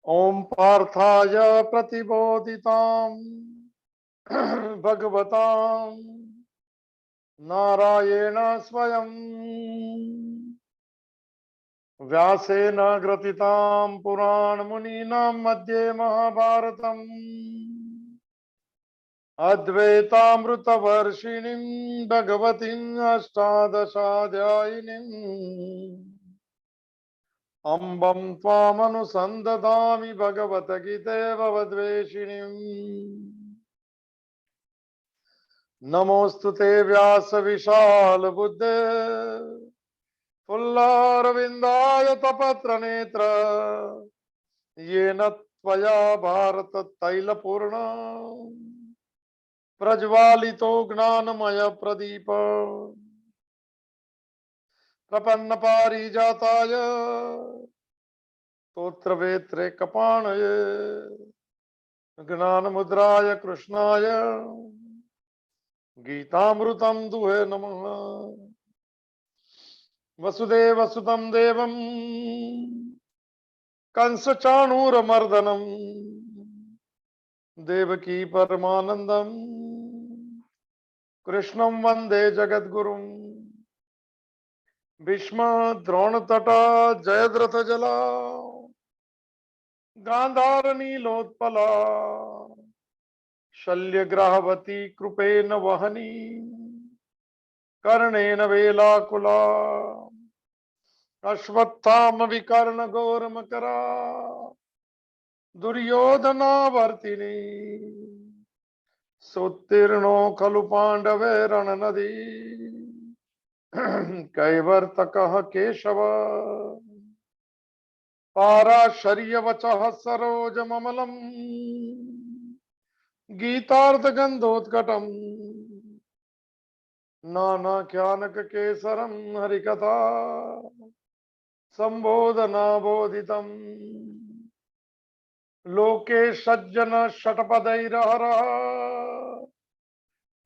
ओम पार्थाय प्रतिबोधितां भगवता नारायण स्वयं व्यासेन ग्रथितां पुराण मुनीनां मध्ये महाभारतम् अद्वैतामृतवर्षिणीं भगवतीम् अष्टादशाध्यायिनीम् अम्बं त्वामनुसन्दधामि भगवद्गीते भवद्वेषिणीम् नमोऽस्तु ते व्यास विशाल बुद्धे फुल्लारविन्दाय तपत्र नेत्र येन त्वया भारत तैलपूर्ण प्रज्वालितो ज्ञानमय प्रदीप प्रपन्न पारिजाताय स्तोत्रवेत्रे कपाणये ज्ञानमुद्राय कृष्णाय गीतामृतं दुहे नमः। वसुदेवसुतं देवं कंसचाणूरमर्दनं देवकी परमानन्दं कृष्णं वन्दे जगद्गुरुं। भीष्म द्रोणतटा जयद्रथजला गान्धारनीलोत्पला शल्यग्राहवती कृपेण वहनी कर्णेन वेलाकुला अश्वत्थाम विकर्ण घोरमकरा दुर्योधनावर्तिनी सोत्तीर्णो खलु पांडवे रणनदी कैवर्तकः केशव पाराशर्यवचः सरोजममलम् गीतार्थगन्धोत्कटम् नानाख्यानककेसरं हरिकथा संबोधनाबोधितम् लोके सज्जन षट्पदैरहरः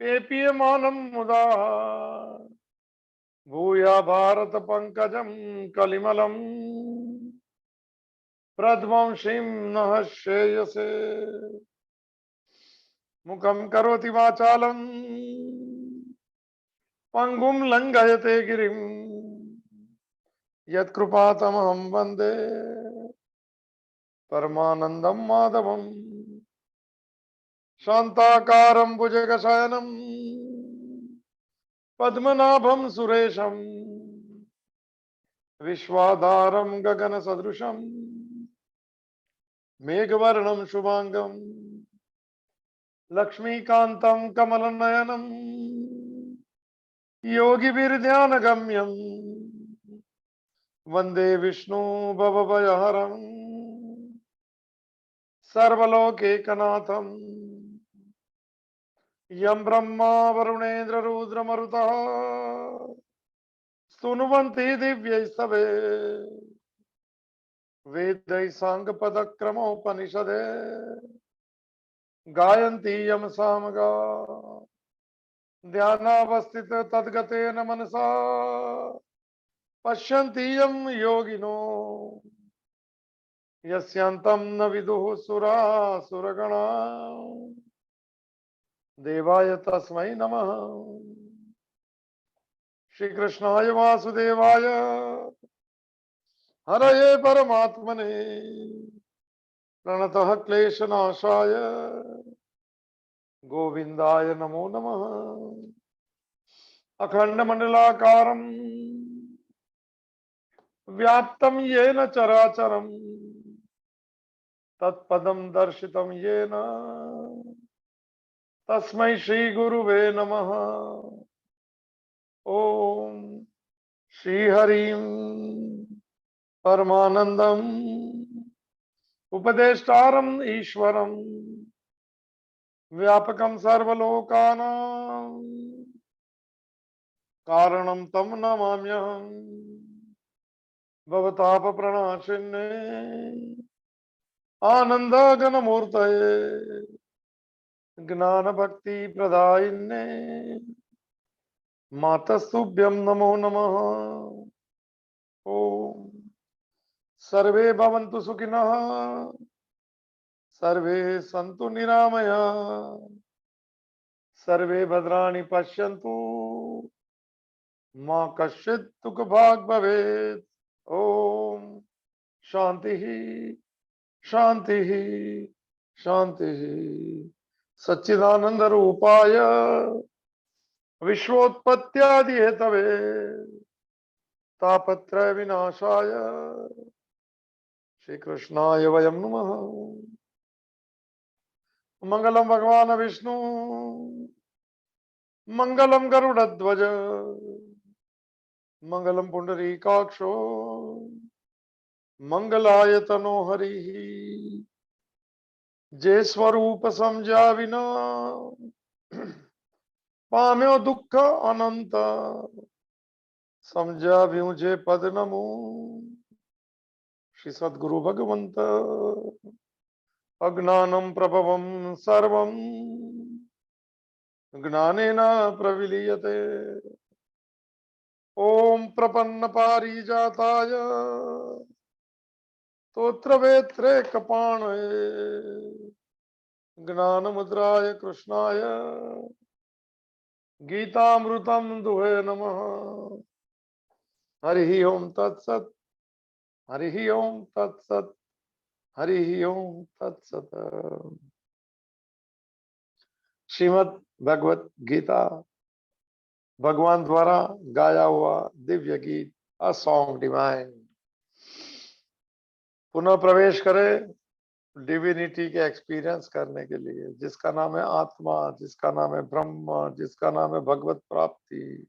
पेपीयमानं मुदा भूया भारत पंकजं कलिमलं प्रध्वंसीं नः श्रेयसे मुखं करोति वाचालं पंगुं लंघयते गिरिं यत्कृपातमहं वन्दे परमानन्दं माधवं शान्ताकारं भुजगशयनं पद्मनाभं सुरेशं विश्वाधारं गगनसदृशं मेघवर्णं शुभांगं लक्ष्मीकान्तं कमलनयनं योगिभिर्ध्यानगम्यं वन्दे विष्णु भवभयहरं सर्वलोकैकनाथं यं ब्रह्मा वरुणेन्द्र रुद्रमरुतः स्तुनुवन्ति दिव्यैस्तवे वेदैः साङ्गपदक्रमोपनिषदे गायन्ति यं सामगा ध्यानावस्थित तद्गतेन मनसा पश्यन्ति यं योगिनो यस्यान्तं न विदुः सुरासुरगणा देवाय तस्मै नमः। श्री कृष्णाय वासुदेवाय हरये परमात्मने प्रणतः क्लेशनाशाय गोविंदाय नमो नमः। अखंडमंडलाकारं व्याप्तं येन चराचरं तत्पदं दर्शितं येन तस्मै श्री गुरुवे नमः। ओम श्री हरिं परमानंदम उपदेष्टारं ईश्वरं व्यापकं सर्वलोकानां कारणं तं नमाम्यहम्। भवतापप्रणाशिन्ने आनन्दघनमूर्तये ज्ञानभक्तिप्रदायिन्ने मातस्तुभ्यं नमो नमः। ओम सर्वे भवन्तु सुखिनः, सर्वे सन्तु निरामयाः, सर्वे भद्राणि पश्यन्तु, मां कश्चित् दुःखभाग् भवेत्। ओम शांति ही, शांति ही, शांति ही। सच्चिदानंद रूपाय विश्वोत्पत्त्यादि हेतवे तापत्रय विनाशाय श्री कृष्णाय वयं नमः। मंगलम भगवान विष्णु, मंगलम गरुड़ध्वज, मंगलम पुंडरीकाक्षो, मंगलाय तनो हरि। जे स्वरूप समझा बिना पाम्यो दुख अनंत, समझा भी मुझे पद नमो। श्री सद्गुरु भगवंत अज्ञानम प्रभवम सर्वम ज्ञानेन प्रविलीयते। ओम प्रपन्न पारिजाताय तोत्रवेत्रे कपाणये ज्ञान मुद्राय कृष्णाय गीतामृतम दुहे नमः। हरि ओम तत्सत, हरि ओम तत्सत, हरि ओम तत्सत। श्रीमद् भगवत गीता भगवान द्वारा गाया हुआ दिव्य गीत, अ सॉन्ग डिवाइन। पुनः प्रवेश करें डिविनिटी के एक्सपीरियंस करने के लिए, जिसका नाम है आत्मा, जिसका नाम है ब्रह्म, जिसका नाम है भगवत प्राप्ति,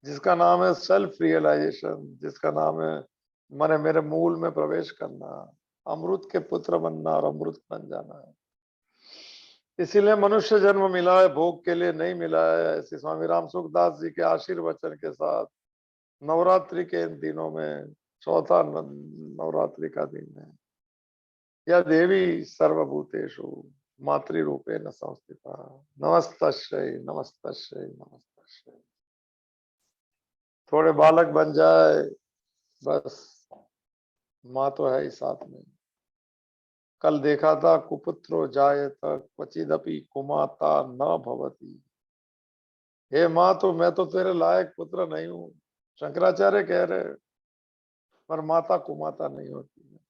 जिसका नाम है सेल्फ रियलाइजेशन, जिसका नाम है मैंने मेरे मूल में प्रवेश करना, अमृत के पुत्र बनना और अमृत बन जाना है। इसीलिए मनुष्य जन्म मिला है, भोग के लिए नहीं मिला है। ऐसे स्वामी राम सुखदास जी के आशीर्वचन के साथ नवरात्रि के इन दिनों में, चौथा नवरात्रि का दिन है। या देवी सर्वभूतेषु मातृरूपेण संस्थिता। नमस्तस्यै नमस्तस्यै नमस्तस्यै। थोड़े बालक बन जाए बस, माँ तो है ही साथ में। कल देखा था, कुपुत्रो जायेत क्वचिदपि कुमाता न भवति। हे माँ, तो मैं तो तेरे लायक पुत्र नहीं हूं, शंकराचार्य कह रहे, पर माता कुमाता नहीं होती है।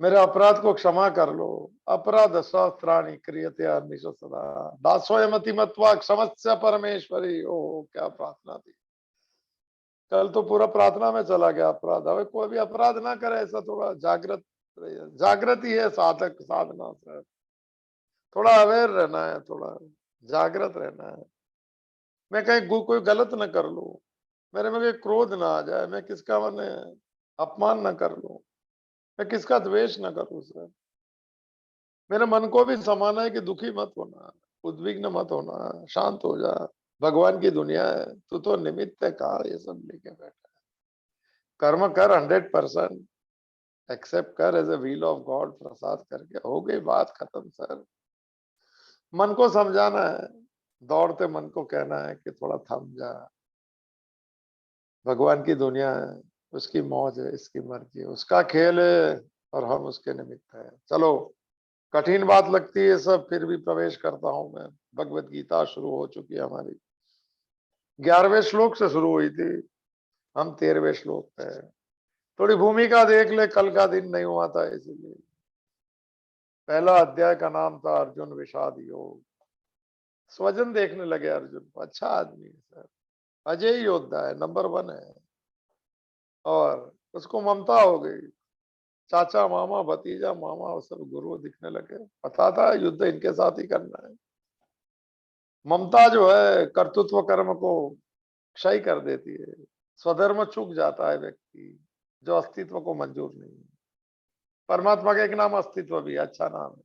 मेरे अपराध को क्षमा कर लो। अपराध सहस्त्राणि क्रियते अहर्निश सदा, दासोयमति मत्वा क्षमस्व परमेश्वरी। ओ क्या प्रार्थना थी। कल तो पूरा प्रार्थना में चला गया अपराध। अब कोई भी अपराध ना करे, ऐसा थोड़ा जागृत रहिए। जागृति है साधक साधना से, थोड़ा अवेयर रहना है, थोड़ा जागृत रहना है। मैं कहीं कोई गलत न कर लूं, मेरे में कोई क्रोध ना आ जाए, मैं किसका मैंने अपमान न कर लूं, मैं किसका द्वेष न करूं सर। मेरे मन को भी समाना है कि दुखी मत होना, उद्विग्न मत होना, शांत हो जा। भगवान की दुनिया है, तू तो निमित्त है, कहा ये सब लेके बैठा है। कर्म कर 100%, एक्सेप्ट कर as a wheel of God, प्रसाद करके हो गई बात खत्म सर। मन को समझाना है, दौड़ते मन को कहना है कि थोड़ा थम जा। भगवान की दुनिया है, उसकी मौज है, इसकी मर्जी है, उसका खेल है और हम उसके निमित्त है। चलो, कठिन बात लगती है सब, फिर भी प्रवेश करता हूं मैं। भगवत गीता शुरू हो चुकी है हमारी, 11वें श्लोक से शुरू हुई थी, हम 13वें श्लोक पे हैं। थोड़ी भूमिका देख ले, कल का दिन नहीं हुआ था इसीलिए। पहला अध्याय का नाम था अर्जुन विषाद योग। स्वजन देखने लगे अर्जुन को, अच्छा आदमी है सर, अजय योद्धा है, नंबर 1 है। और उसको ममता हो गई, चाचा मामा भतीजा मामा वो सब गुरु दिखने लगे। पता था युद्ध इनके साथ ही करना है। ममता जो है कर्तृत्व कर्म को क्षय कर देती है, स्वधर्म चूक जाता है व्यक्ति, जो अस्तित्व को मंजूर नहीं है। परमात्मा का एक नाम अस्तित्व भी अच्छा नाम है,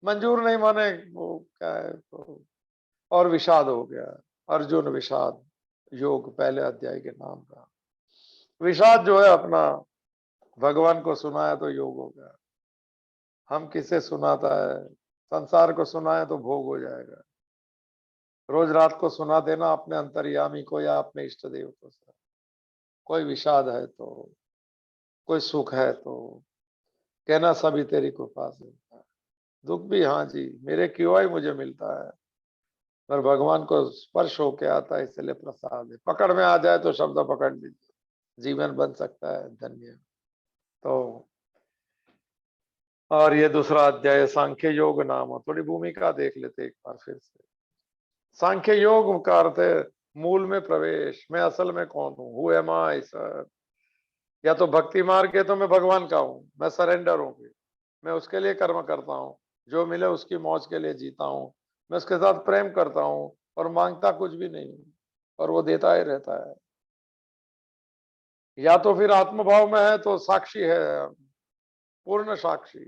मंजूर नहीं माने वो क्या है तो। और विषाद हो गया, अर्जुन विषाद योग पहले अध्याय के नाम का। विषाद जो है अपना भगवान को सुनाया तो योग हो गया, हम किसे सुनाता है, संसार को सुनाए तो भोग हो जाएगा। रोज रात को सुना देना अपने अंतर्यामी को या अपने इष्ट देव को। कोई विषाद है तो कोई सुख है तो कहना सभी तेरी कृपा से होता है, दुख भी हाँ जी मेरे क्यों ही मुझे मिलता है, पर भगवान को स्पर्श होके आता है इसलिए प्रसाद है। पकड़ में आ जाए तो शब्द पकड़ लीजिए, जीवन बन सकता है धन्य। तो और ये दूसरा अध्याय सांख्य योग नाम, थोड़ी भूमिका देख लेते एक बार फिर से। सांख्य योग का अर्थ है मूल में प्रवेश, मैं असल में कौन हूँ, हु एम आई सर। या तो भक्ति मार्ग है तो मैं भगवान का हूँ, मैं सरेंडर हूँ, मैं उसके लिए कर्म करता हूँ, जो मिले उसकी मौज के लिए जीता हूँ, मैं उसके साथ प्रेम करता हूँ और मांगता कुछ भी नहीं हूँ, और वो देता ही रहता है। या तो फिर आत्मभाव में है तो साक्षी है, पूर्ण साक्षी,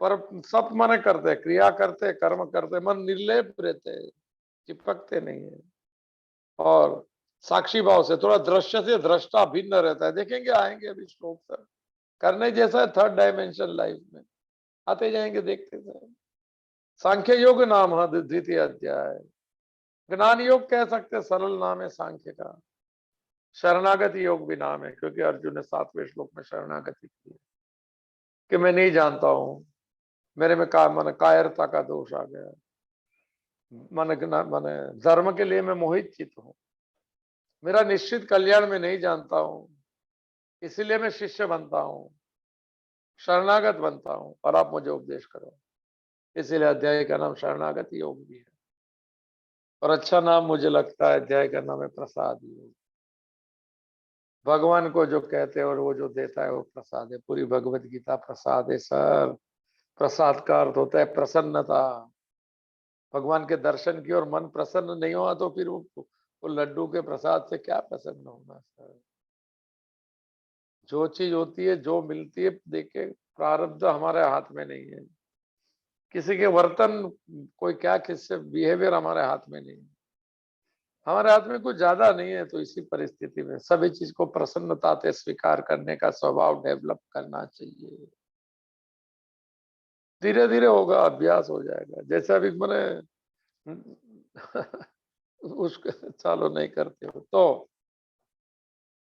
पर सब मन करते, क्रिया करते, कर्म करते, मन निर्लेप रहते, चिपकते नहीं है। और साक्षी भाव से थोड़ा दृश्य से दृष्टा भिन्न रहता है, देखेंगे आएंगे अभी श्लोक सर, करने जैसा है थर्ड डायमेंशन लाइफ में, आते जाएंगे देखते जाएंगे। सांख्य योग नाम है द्वितीय अध्याय। ज्ञान योग कह सकते, सरल नाम है सांख्य का। शरणागति योग भी नाम है, क्योंकि अर्जुन ने 7वें श्लोक में शरणागति की कि मैं नहीं जानता हूं, मेरे में मन कायरता का दोष आ गया, मन धर्म के लिए मैं मोहित चित हूं, मेरा निश्चित कल्याण में नहीं जानता हूं, इसीलिए मैं शिष्य बनता हूं, शरणागत बनता हूं, और आप मुझे उपदेश करो। इसीलिए अध्याय का नाम शरणागति योग भी है। और अच्छा नाम मुझे लगता है अध्याय का नाम है प्रसाद योग। भगवान को जो कहते हैं और वो जो देता है वो प्रसाद है। पूरी भगवत गीता प्रसाद है सर। प्रसाद का अर्थ होता है प्रसन्नता। भगवान के दर्शन की और मन प्रसन्न नहीं हुआ तो फिर वो लड्डू के प्रसाद से क्या प्रसन्न होना सर। जो चीज होती है, जो मिलती है, देखे प्रारब्ध हमारे हाथ में नहीं है, किसी के वर्तन, कोई क्या किससे बिहेवियर हमारे हाथ में नहीं है, हमारे हाथ में कुछ ज्यादा नहीं है। तो इसी परिस्थिति में सभी चीज को प्रसन्नता से स्वीकार करने का स्वभाव डेवलप करना चाहिए। धीरे धीरे होगा, अभ्यास हो जाएगा। जैसे अभी मैंने उसको चालू नहीं करते हो तो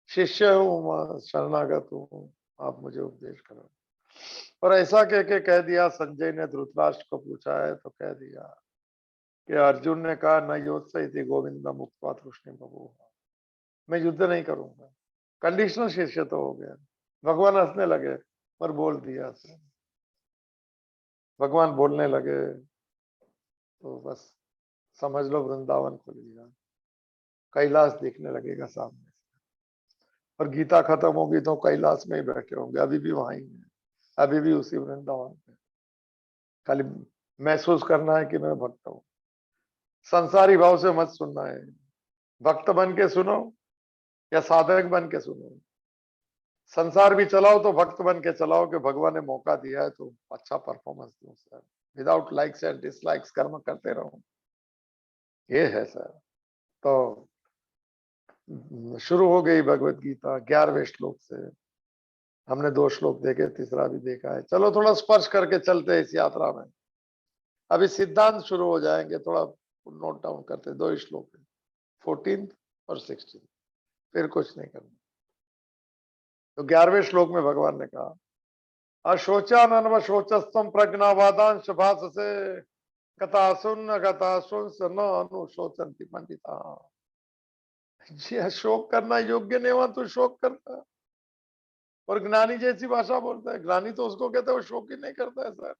शिष्य हूँ, मैं शरणागत हूँ, आप मुझे उपदेश करो। और ऐसा कह के कह दिया, संजय ने धृतराष्ट्र को पूछा है तो कह दिया कि अर्जुन ने कहा न योत्सयति गोविंद मुक्त्वा तृष्णिं बभूव, मैं युद्ध नहीं करूंगा। कंडीशनल शिष्य तो हो गया। भगवान हंसने लगे पर बोल दिया। भगवान बोलने लगे तो बस समझ लो वृंदावन खुल गया, कैलाश दिखने लगेगा सामने से। और गीता खत्म होगी तो कैलाश में ही बैठे होंगे, अभी भी वहां ही है, अभी भी उसी वृंदावन में। खाली महसूस करना है कि मैं भक्त हूँ। संसारी भाव से मत सुनना है, भक्त बन के सुनो या साधक बन के सुनो। संसार भी चलाओ तो भक्त बन के चलाओ कि भगवान ने मौका दिया है तो अच्छा परफॉर्मेंस दो sir. Without likes and dislikes कर्म करते रहो, ये है सर। तो शुरू हो गई भगवत गीता 11वें श्लोक से। हमने 2 श्लोक देखे, तीसरा भी देखा है। चलो थोड़ा स्पर्श करके चलते हैं इस यात्रा में। अभी सिद्धांत शुरू हो जाएंगे, थोड़ा नोट डाउन करते। 2 श्लोक है, 14 और 16, फिर कुछ नहीं करना। तो 11वें श्लोक में भगवान ने कहा अशोचानन्वशोचस्तम प्रज्ञावादांश भाषसे कथासुन कथासुन न अनुशोचन्ति पंडिता। जी शोक करना योग्य नहीं हुआ तो शोक करता है, और ज्ञानी जैसी भाषा बोलता है। ज्ञानी तो उसको कहता है वो शोक ही नहीं करता है सर,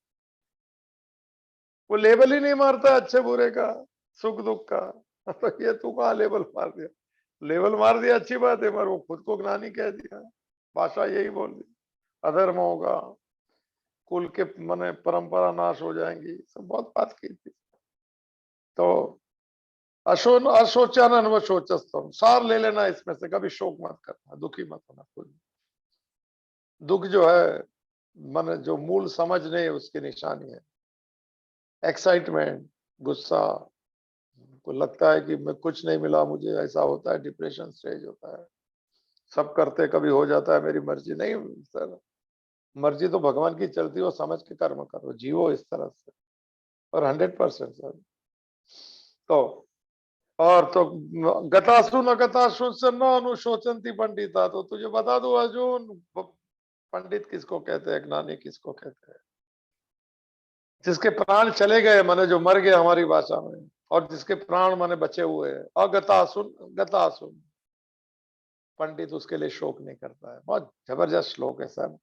वो लेबल ही नहीं मारता अच्छे बुरे का, सुख दुख का। तो ये तू कहाँ लेबल मार दिया, लेबल मार दिया अच्छी बात है, मगर वो खुद को ज्ञानी कह दिया, भाषा यही बोल दी। अधर्म होगा, कुल के माने परंपरा नाश हो जाएंगी, सब बहुत बात की थी। तो अशोचानन व शोचस्तम, सार ले लेना इसमें से, कभी शोक मत करना, दुखी मत होना। कोई दुख जो है मन जो मूल समझ नहीं है उसकी निशानी है। एक्साइटमेंट, गुस्सा, को लगता है कि मैं कुछ नहीं मिला मुझे, ऐसा होता है, डिप्रेशन स्टेज होता है। सब करते कभी हो जाता है, मेरी मर्जी नहीं सर। मर्जी तो भगवान की चलती हो, समझ के कर्म करो, जीवो इस तरह से, और 100% सर। तो और तो गतासु न गतासु से न अनुशोचंती पंडिता। तो तुझे बता दो अर्जुन, पंडित किसको कहते हैं, ज्ञानी किसको कहते हैं? जिसके प्राण चले गए माने जो मर गए हमारी भाषा में, और जिसके प्राण माने बचे हुए हैं। अगतासुन गतासुन, पंडित उसके लिए शोक नहीं करता है। बहुत जबरदस्त श्लोक है सर।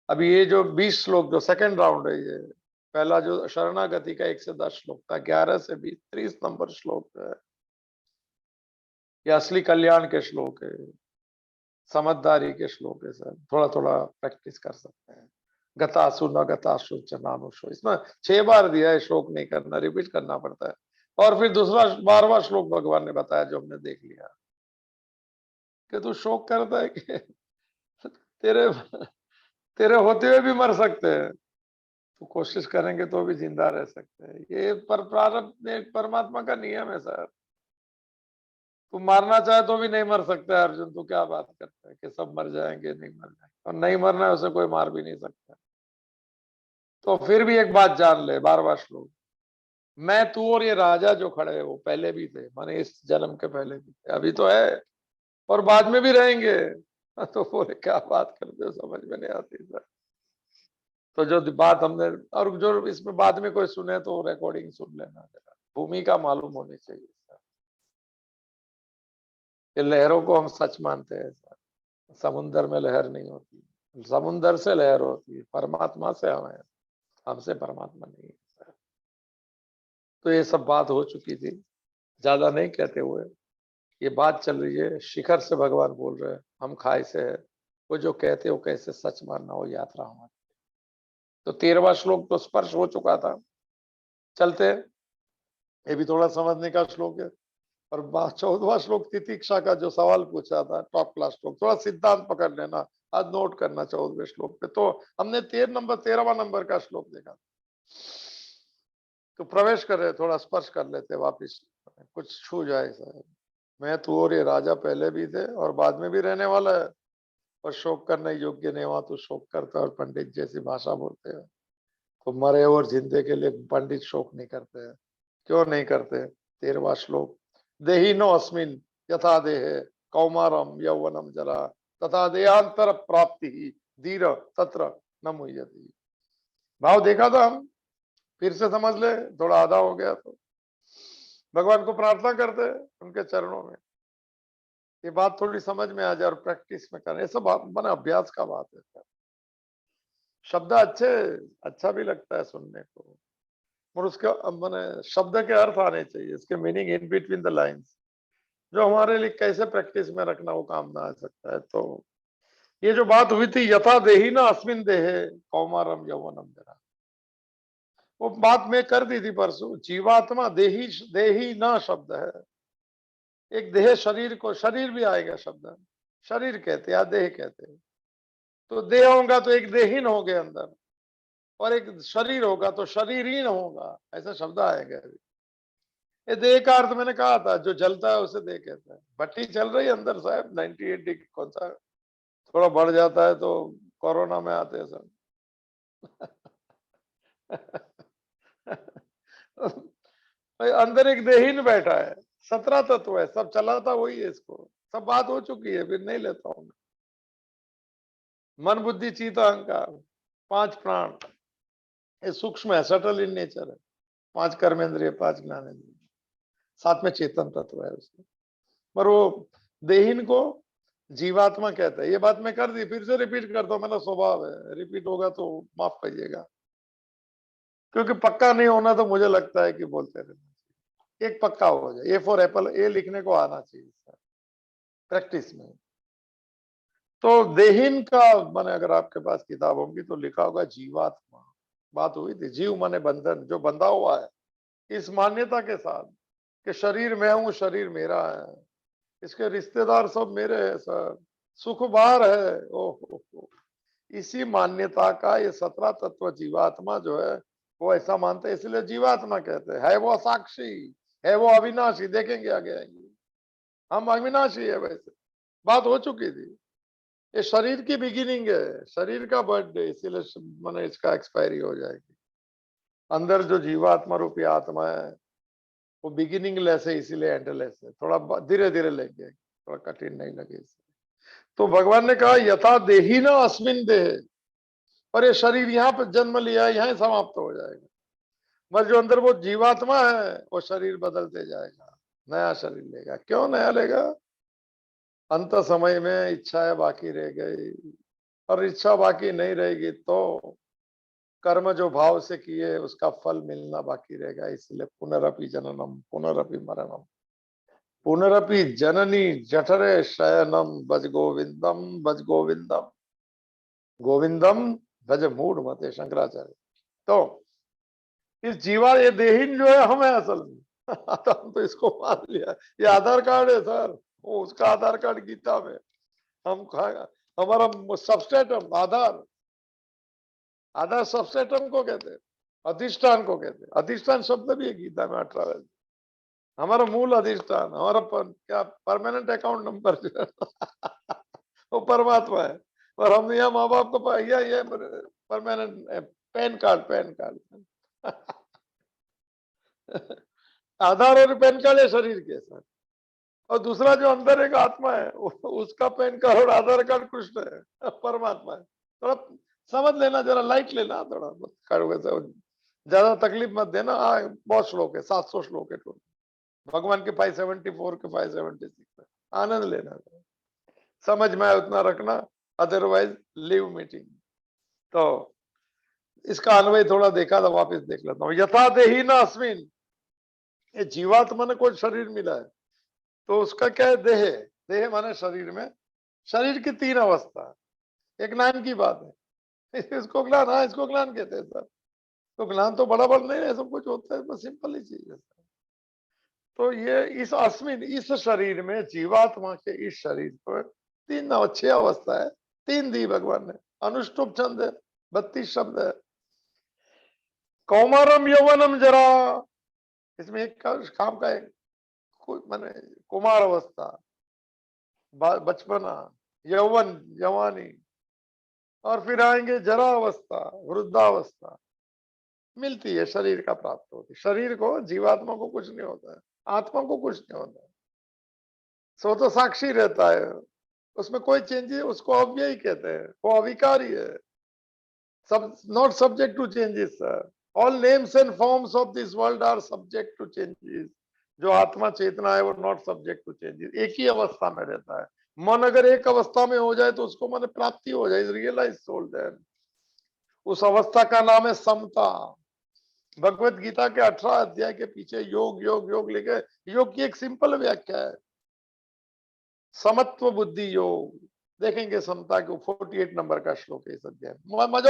अभी ये जो 20 श्लोक जो सेकंड राउंड है, ये पहला जो शरणागति का 1 से 10 श्लोक था, 11 से 20 30 नंबर श्लोक है। ये असली कल्याण के श्लोक है, समझदारी के श्लोक है सर। थोड़ा थोड़ा प्रैक्टिस कर सकते हैं। गतासु न गतासु च नानुषो, इसमें 6 बार दिया है, शोक नहीं करना, रिपीट करना पड़ता है। और फिर दूसरा 12वां श्लोक भगवान ने बताया जो हमने देख लिया, कि तू शोक करता है कि तेरे तेरे होते हुए भी मर सकते हैं, तो कोशिश करेंगे तो भी जिंदा रह सकते हैं। ये पर प्रारब्ध में परमात्मा का नियम है सर। तू मारना चाहे तो भी नहीं मर सकता है अर्जुन, तो क्या बात करता है कि सब मर जाएंगे? नहीं मर जाएंगे, और नहीं मरना है उसे कोई मार भी नहीं सकता। तो फिर भी एक बात जान ले, 12वां श्लोक, मैं तू और ये राजा जो खड़े हैं वो पहले भी थे, माने इस जन्म के पहले भी थे, अभी तो है और बाद में भी रहेंगे। तो बोले क्या बात करते हो, समझ में नहीं आती सर। तो जो बात हमने, और जो इसमें बाद में कोई सुने तो रिकॉर्डिंग सुन लेना जरा, भूमिका मालूम होनी चाहिए सर। ये लहरों को हम सच मानते हैं सर, समुन्दर में लहर नहीं होती, समुन्दर से लहर होती है, परमात्मा से हमें, हमसे परमात्मा नहीं है सर। तो ये सब बात हो चुकी थी, ज्यादा नहीं कहते हुए। ये बात चल रही है, शिखर से भगवान बोल रहे हैं, हम खाई से है, वो जो कहते हो कैसे सच मानना, वो यात्रा हमारी। तो 13वां श्लोक तो स्पर्श हो चुका था, चलते हैं। ये भी थोड़ा समझने का श्लोक है। और 14वां श्लोक तितिक्षा का जो सवाल पूछा था, टॉप क्लास श्लोक, थोड़ा सिद्धांत पकड़ लेना, आज नोट करना 14वें श्लोक पे। तो हमने 13वां नंबर का श्लोक देखा, तो प्रवेश कर रहे, थोड़ा स्पर्श कर लेते वापिस, कुछ छू जाए सर। मैं तू और ये राजा पहले भी थे और बाद में भी रहने वाला है, और शोक करने योग्य नहीं हुआ तो शोक करता है, और पंडित जैसी भाषा बोलते हैं। तो मरे और जिंदे के लिए पंडित शोक नहीं करते हैं। क्यों नहीं करते? 13वां श्लोक, देहिनो अस्मिन यथा देहे कौमारम यौवनम जरा तथा देहांतर प्राप्ति ही धीर तत्र न मुह्यति। भाव देखा था हम, फिर से समझ ले, थोड़ा आधा हो गया तो भगवान को प्रार्थना करते उनके चरणों में, ये बात थोड़ी समझ में आ जाए और प्रैक्टिस में करें। ये सब मैंने अभ्यास का बात है। शब्द अच्छे, अच्छा भी लगता है सुनने को, और उसके मैंने शब्द के अर्थ आने चाहिए, इसके meaning in between the lines, जो हमारे लिए कैसे प्रैक्टिस में रखना वो काम ना आ सकता है। तो ये जो बात हुई थी, यथा देही ना अस्मिन देहे कौमारम यौवनम जरा, वो बात मैं कर दी थी परसों। जीवात्मा देही, देही ना शब्द है, एक देह शरीर को, शरीर भी आएगा शब्द, शरीर कहते या देह कहते हैं। तो देह होगा तो एक देहीन हो गए अंदर, और एक शरीर होगा तो शरीरहीन होगा, ऐसा शब्द आएगा। ये देह का अर्थ मैंने कहा था, जो जलता है उसे देह कहता है। भट्टी चल रही है अंदर साहब, 98 डिग्री, कौन सा थोड़ा बढ़ जाता है तो कोरोना में आते हैं सब। अंदर एक देहीन बैठा है, 17 तत्व है, सब चलाता वही है इसको। सब बात हो चुकी है, फिर नहीं लेता हूं मैं। मन बुद्धि चित्त अहंकार, 5 प्राण, ये सूक्ष्म है, सटल इन नेचर है। 5 कर्मेंद्रिय, 5 ज्ञानेंद्रिय, साथ में चेतन तत्व है उसमें। पर वो देहीन को जीवात्मा कहता है। ये बात मैं कर दी, फिर से रिपीट करता हूँ, मेरा स्वभाव है, रिपीट होगा तो माफ करिएगा, क्योंकि पक्का नहीं होना तो मुझे लगता है कि बोलते रहना। एक पक्का हो जाए, ए फॉर एप्पल, ए लिखने को आना चाहिए प्रैक्टिस में। तो देहीन का माने, अगर आपके पास किताब होगी तो लिखा होगा जीवात्मा। बात हुई थी, जीव माने बंधन, जो बंधा हुआ है इस मान्यता के साथ कि शरीर मैं हूं, शरीर मेरा है, इसके रिश्तेदार सब मेरे हैं सर, सुख बाहर है। ओहो, इसी मान्यता का ये 17 तत्व जीवात्मा जो है वो ऐसा मानते हैं, इसलिए जीवात्मा कहते हैं। है वो साक्षी, है वो अविनाशी, देखेंगे आगे आएंगे, हम अविनाशी है वैसे, बात हो चुकी थी। ये शरीर की बिगिनिंग है, शरीर का बर्थडे, इसीलिए मैंने इसका एक्सपायरी हो जाएगी। अंदर जो जीवात्मा रूपी आत्मा है वो बिगिनिंग लेस है, इसीलिए एंडलेस है। थोड़ा धीरे धीरे लेंगे, थोड़ा कठिन नहीं लगे इसे। तो भगवान ने कहा यथा देही न अस्मिन देह, पर ये शरीर यहाँ पर जन्म लिया है, यहाँ समाप्त हो जाएगा। मगर जो अंदर वो जीवात्मा है वो शरीर बदलते जाएगा, नया शरीर लेगा। क्यों नया लेगा? अंत समय में इच्छाएं बाकी रह गई, और इच्छा बाकी नहीं रहेगी तो कर्म जो भाव से किए उसका फल मिलना बाकी रहेगा। इसलिए पुनरपि जननम पुनरपि मरणम पुनरपि जननी जठरे शयनम भज गोविंदम भज गोविंदम गोविंदम भज मूढ़ मते, शंकराचार्य। तो इस जीवा ये देहीन जो है हम है असल में। तो हम तो इसको मान लिया, ये आधार कार्ड है सर, वो उसका आधार कार्ड गीता में। हम हमारा सबस्टेटम आधार, आधार सबस्टेटम को कहते हैं, अधिष्ठान को कहते हैं। अधिष्ठान शब्द भी है गीता में 18। हमारा मूल अधिष्ठान, हमारा क्या परमानेंट अकाउंट नंबर जो है वो परमात्मा है। और हम यहाँ माँ बाप को ये permanent PAN card, PAN card Aadhaar और पैन कार्ड है शरीर के साथ। और दूसरा जो अंदर एक आत्मा है उसका पैन कार्ड और आधार कार्ड कृष्ण है, परमात्मा है। थोड़ा समझ लेना, जरा लाइट लेना, थोड़ा ज्यादा तकलीफ मत देना। बहुत श्लोक है, 700 श्लोक है टोटल भगवान के 574 के 576 आनंद लेना, समझ में आए उतना रखना, अदरवाइज लीव मीटिंग। तो इसका अन्वय थोड़ा देखा था, वापस देख लेता हूँ। यथा देही न अस्मिन, ये जीवात्मा ने कोई शरीर मिला है तो उसका क्या है? देह। देह माने शरीर में, शरीर की 3 अवस्था, एक नाम की बात है। इसको ज्ञान, हाँ इसको ज्ञान कहते हैं सर। तो ज्ञान तो बड़ा बड़ा नहीं है, सब कुछ होता है, बस सिंपल ही चीज है। तो ये इस अस्मिन, इस शरीर में, जीवात्मा के इस शरीर पर 3 6 अवस्था है, 3 दी भगवान ने। अनुष्टुप छंद है, 32 शब्द है। कौमारम यौवनम जरा, इसमें एक काम का है, माने कुमार अवस्था, बचपना, यौवन, जवानी, और फिर आएंगे जरा अवस्था, वृद्धावस्था। मिलती है, शरीर का प्राप्त होती है। शरीर को, जीवात्मा को कुछ नहीं होता है, आत्मा को कुछ नहीं होता है, सो तो साक्षी रहता है, उसमें कोई चेंजेस, उसको अव्यय कहते हैं, वो अविकारी है, सब not subject to changes sir. All names and forms of this world are subject to changes. जो आत्मा चेतना है वो नॉट सब्जेक्ट टू चेंजेस, एक ही अवस्था में रहता है। मन अगर एक अवस्था में हो जाए तो उसको मन प्राप्ति हो जाए, रियलाइज सोल देन। उस अवस्था का नाम है समता। भगवत गीता के 18 अध्याय के पीछे योग योग योग लिखे। योग की एक सिंपल व्याख्या है, समत्व बुद्धि योग। देखेंगे समता के 48 नंबर का श्लोक है इस अध्याय।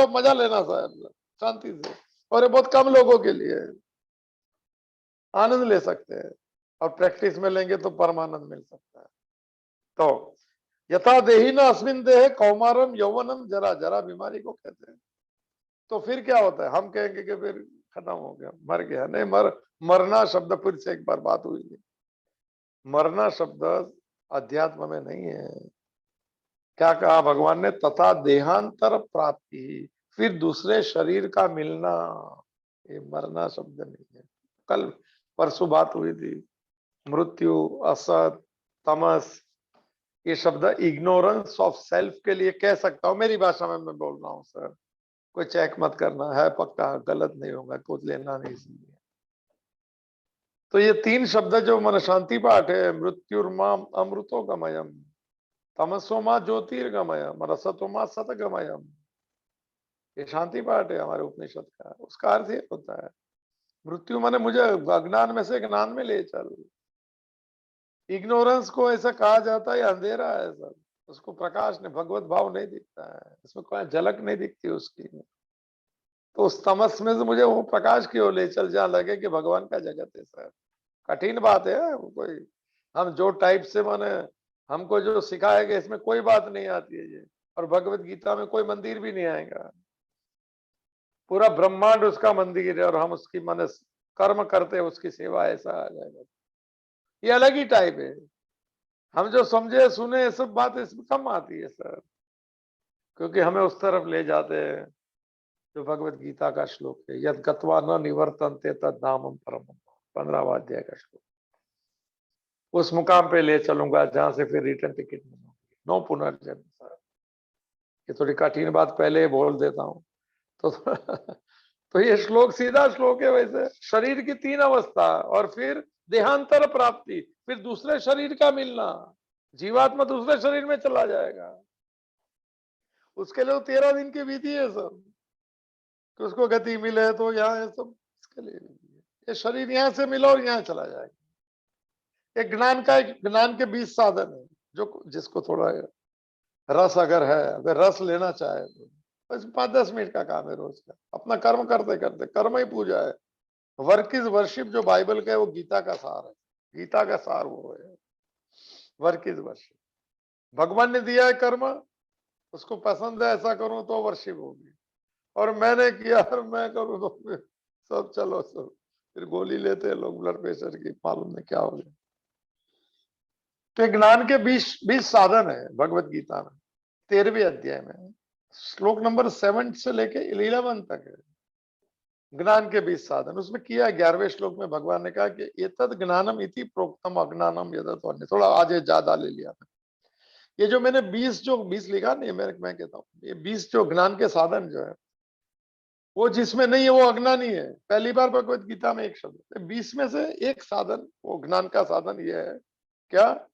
मजा लेना साहब, शांति से। और ये बहुत कम लोगों के लिए आनंद ले सकते हैं, और प्रैक्टिस में लेंगे तो परमानंद मिल सकता है। तो यथा देही न अस्मिन देह कौमारम यौवनम जरा, जरा बीमारी को कहते हैं। तो फिर क्या होता है? हम कहेंगे कि फिर खत्म हो गया, मर गया। नहीं, मरना शब्द, फिर से एक बार बात हुई थी, मरना शब्द अध्यात्म में नहीं है। क्या कहा भगवान ने? तथा देहांतर प्राप्ति, फिर दूसरे शरीर का मिलना, ये मरना शब्द नहीं है। कल परसों बात हुई थी, मृत्यु, असत, तमस, ये शब्द इग्नोरेंस ऑफ सेल्फ के लिए कह सकता हूं, मेरी भाषा में मैं बोल रहा हूं सर। कोई चेक मत करना है, पक्का गलत नहीं होगा, कुछ लेना नहीं इसलिए। तो ये 3 शब्द जो मन शांति पाठ है, मृत्युर्मा अमृतो गमयम, तमसोमा ज्योतिर्गमयम, रसतोमा सतगमयम, ये शांति पाठ है हमारे उपनिषद का। उसका अर्थ ये होता है, मृत्यु माने मुझे अज्ञान में से ज्ञान में ले चल। इग्नोरेंस को ऐसा कहा जाता है, अंधेरा है सर, उसको प्रकाश ने, भगवत भाव नहीं दिखता है, इसमें कोई झलक नहीं दिखती उसकी। तो उस तमस में से मुझे वो प्रकाश की ओर ले चल, जहाँ लगे कि भगवान का जगत है सर। कठिन बात है, कोई हम जो टाइप से माने, हमको जो सिखाया गया इसमें कोई बात नहीं आती है ये। और भगवत गीता में कोई मंदिर भी नहीं आएगा, पूरा ब्रह्मांड उसका मंदिर है, और हम उसकी माने कर्म करते हैं उसकी सेवा, ऐसा आ जाएगा। ये अलग ही टाइप है। हम जो समझे सुने ये सब बात इसमें कम आती है सर, क्योंकि हमें उस तरफ ले जाते हैं जो भगवत गीता का श्लोक है, यद गत्वा न निवर्तन्ते तद नामम परमम, 15वां अध्याय का श्लोक। उस मुकाम पे ले चलूंगा जहां से फिर रिटर्न टिकट नहीं होगी। नो पुनर्जन्म सर। ये थोड़ी कठिन बात पहले बोल देता हूँ तो तो ये श्लोक सीधा श्लोक है। वैसे शरीर की 3 अवस्था और फिर देहांतर प्राप्ति, फिर दूसरे शरीर का मिलना, जीवात्मा दूसरे शरीर में चला जाएगा। उसके लिए 13 दिन की विधि है सब कि उसको गति मिले तो यहाँ है सब, इसके लिए ये शरीर यहाँ से मिला और यहाँ चला जाएगा। एक ज्ञान के 20 साधन है, जो जिसको थोड़ा रस अगर है, अगर रस लेना चाहे तो बस 5-10 मिनट का काम है रोज का। अपना कर्म करते करते, कर्म ही पूजा है। वर्क इज वर्शिप जो बाइबल का है वो गीता का सार है। गीता का सार वो है, वर्क इज वर्शिप। भगवान ने दिया है कर्म, उसको पसंद है ऐसा करूं तो वर्शिप होगी, और मैंने किया और मैं करूं तो फिर सब चलो सब फिर गोली लेते हैं लोग ब्लड प्रेशर की, मालूम नहीं क्या हो गया। तो ज्ञान के 20 साधन है भगवत गीता में, 13वें अध्याय में श्लोक नंबर 7 से लेके 11 तक है ज्ञान के 20 साधन। उसमें किया 11वें श्लोक में भगवान ने कहा कि एतद ज्ञानम इति प्रोक्तम अज्ञानम यदत अन्य। थोड़ा आज ज्यादा ले लिया मैं। ये जो मैंने 20 लिखा नहीं, मैं कहता हूँ ये 20 जो ज्ञान के साधन जो है वो जिसमें नहीं है वो अज्ञानी है। पहली बार भगवत गीता में एक शब्द, 20 में से एक साधन वो ज्ञान का साधन ये है क्या,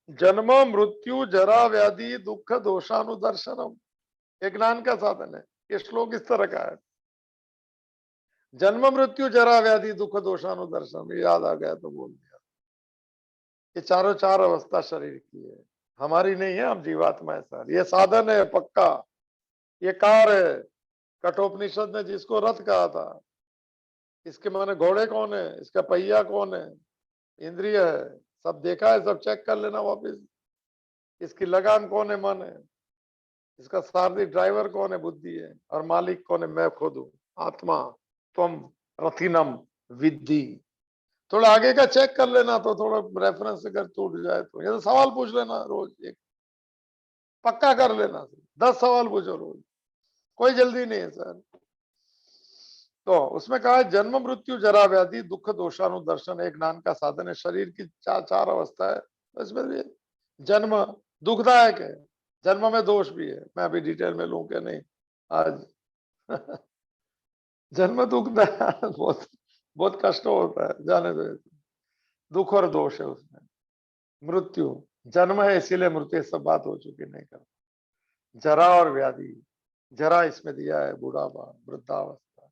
जन्म मृत्यु जरा व्याधि दुख दोषानुदर्शनम। एक ज्ञान का साधन है। ये श्लोक इस तरह का है, जन्म मृत्यु जरा व्याधि दुख दोषानुदर्शन। याद आ गया तो बोल दिया। ये चारों 4 अवस्था शरीर की है, हमारी नहीं है, हम जीवात्मा है सर। ये साधन है पक्का, ये कार है। कठोपनिषद ने जिसको रथ कहा था, इसके माने घोड़े कौन है, इसका पहिया कौन है, इंद्रिय है, सब देखा है, सब चेक कर लेना वापिस। इसकी लगाम कौन है, मन है। इसका सारथी ड्राइवर कौन है, बुद्धि है, और मालिक कौन है, मैं खुद हूं, आत्मा। तुम रथिनम विद्धि। थोड़ा आगे का चेक कर लेना, तो थोड़ा रेफरेंस अगर टूट जाए तो ये तो सवाल पूछ लेना रोज, एक पक्का कर लेना। 10 सवाल पूछो रोज, कोई जल्दी नहीं है सर। तो उसमें कहा है जन्म मृत्यु जरा व्याधि दुख दोषानुदर्शन एक ज्ञान का साधन है। शरीर की 4 अवस्था है, इसमें भी जन्म दुखदायक है, जन्म में दोष भी है। मैं अभी डिटेल में लूं क्या नहीं आज जन्म दुखदायक बहुत बहुत कष्ट होता है, जाने दो। दुख और दोष है उसमें। मृत्यु जन्म है इसीलिए मृत्यु, सब बात हो चुकी, नहीं कर। जरा और व्याधि, जरा इसमें दिया है बुढ़ापा वृद्धावस्था,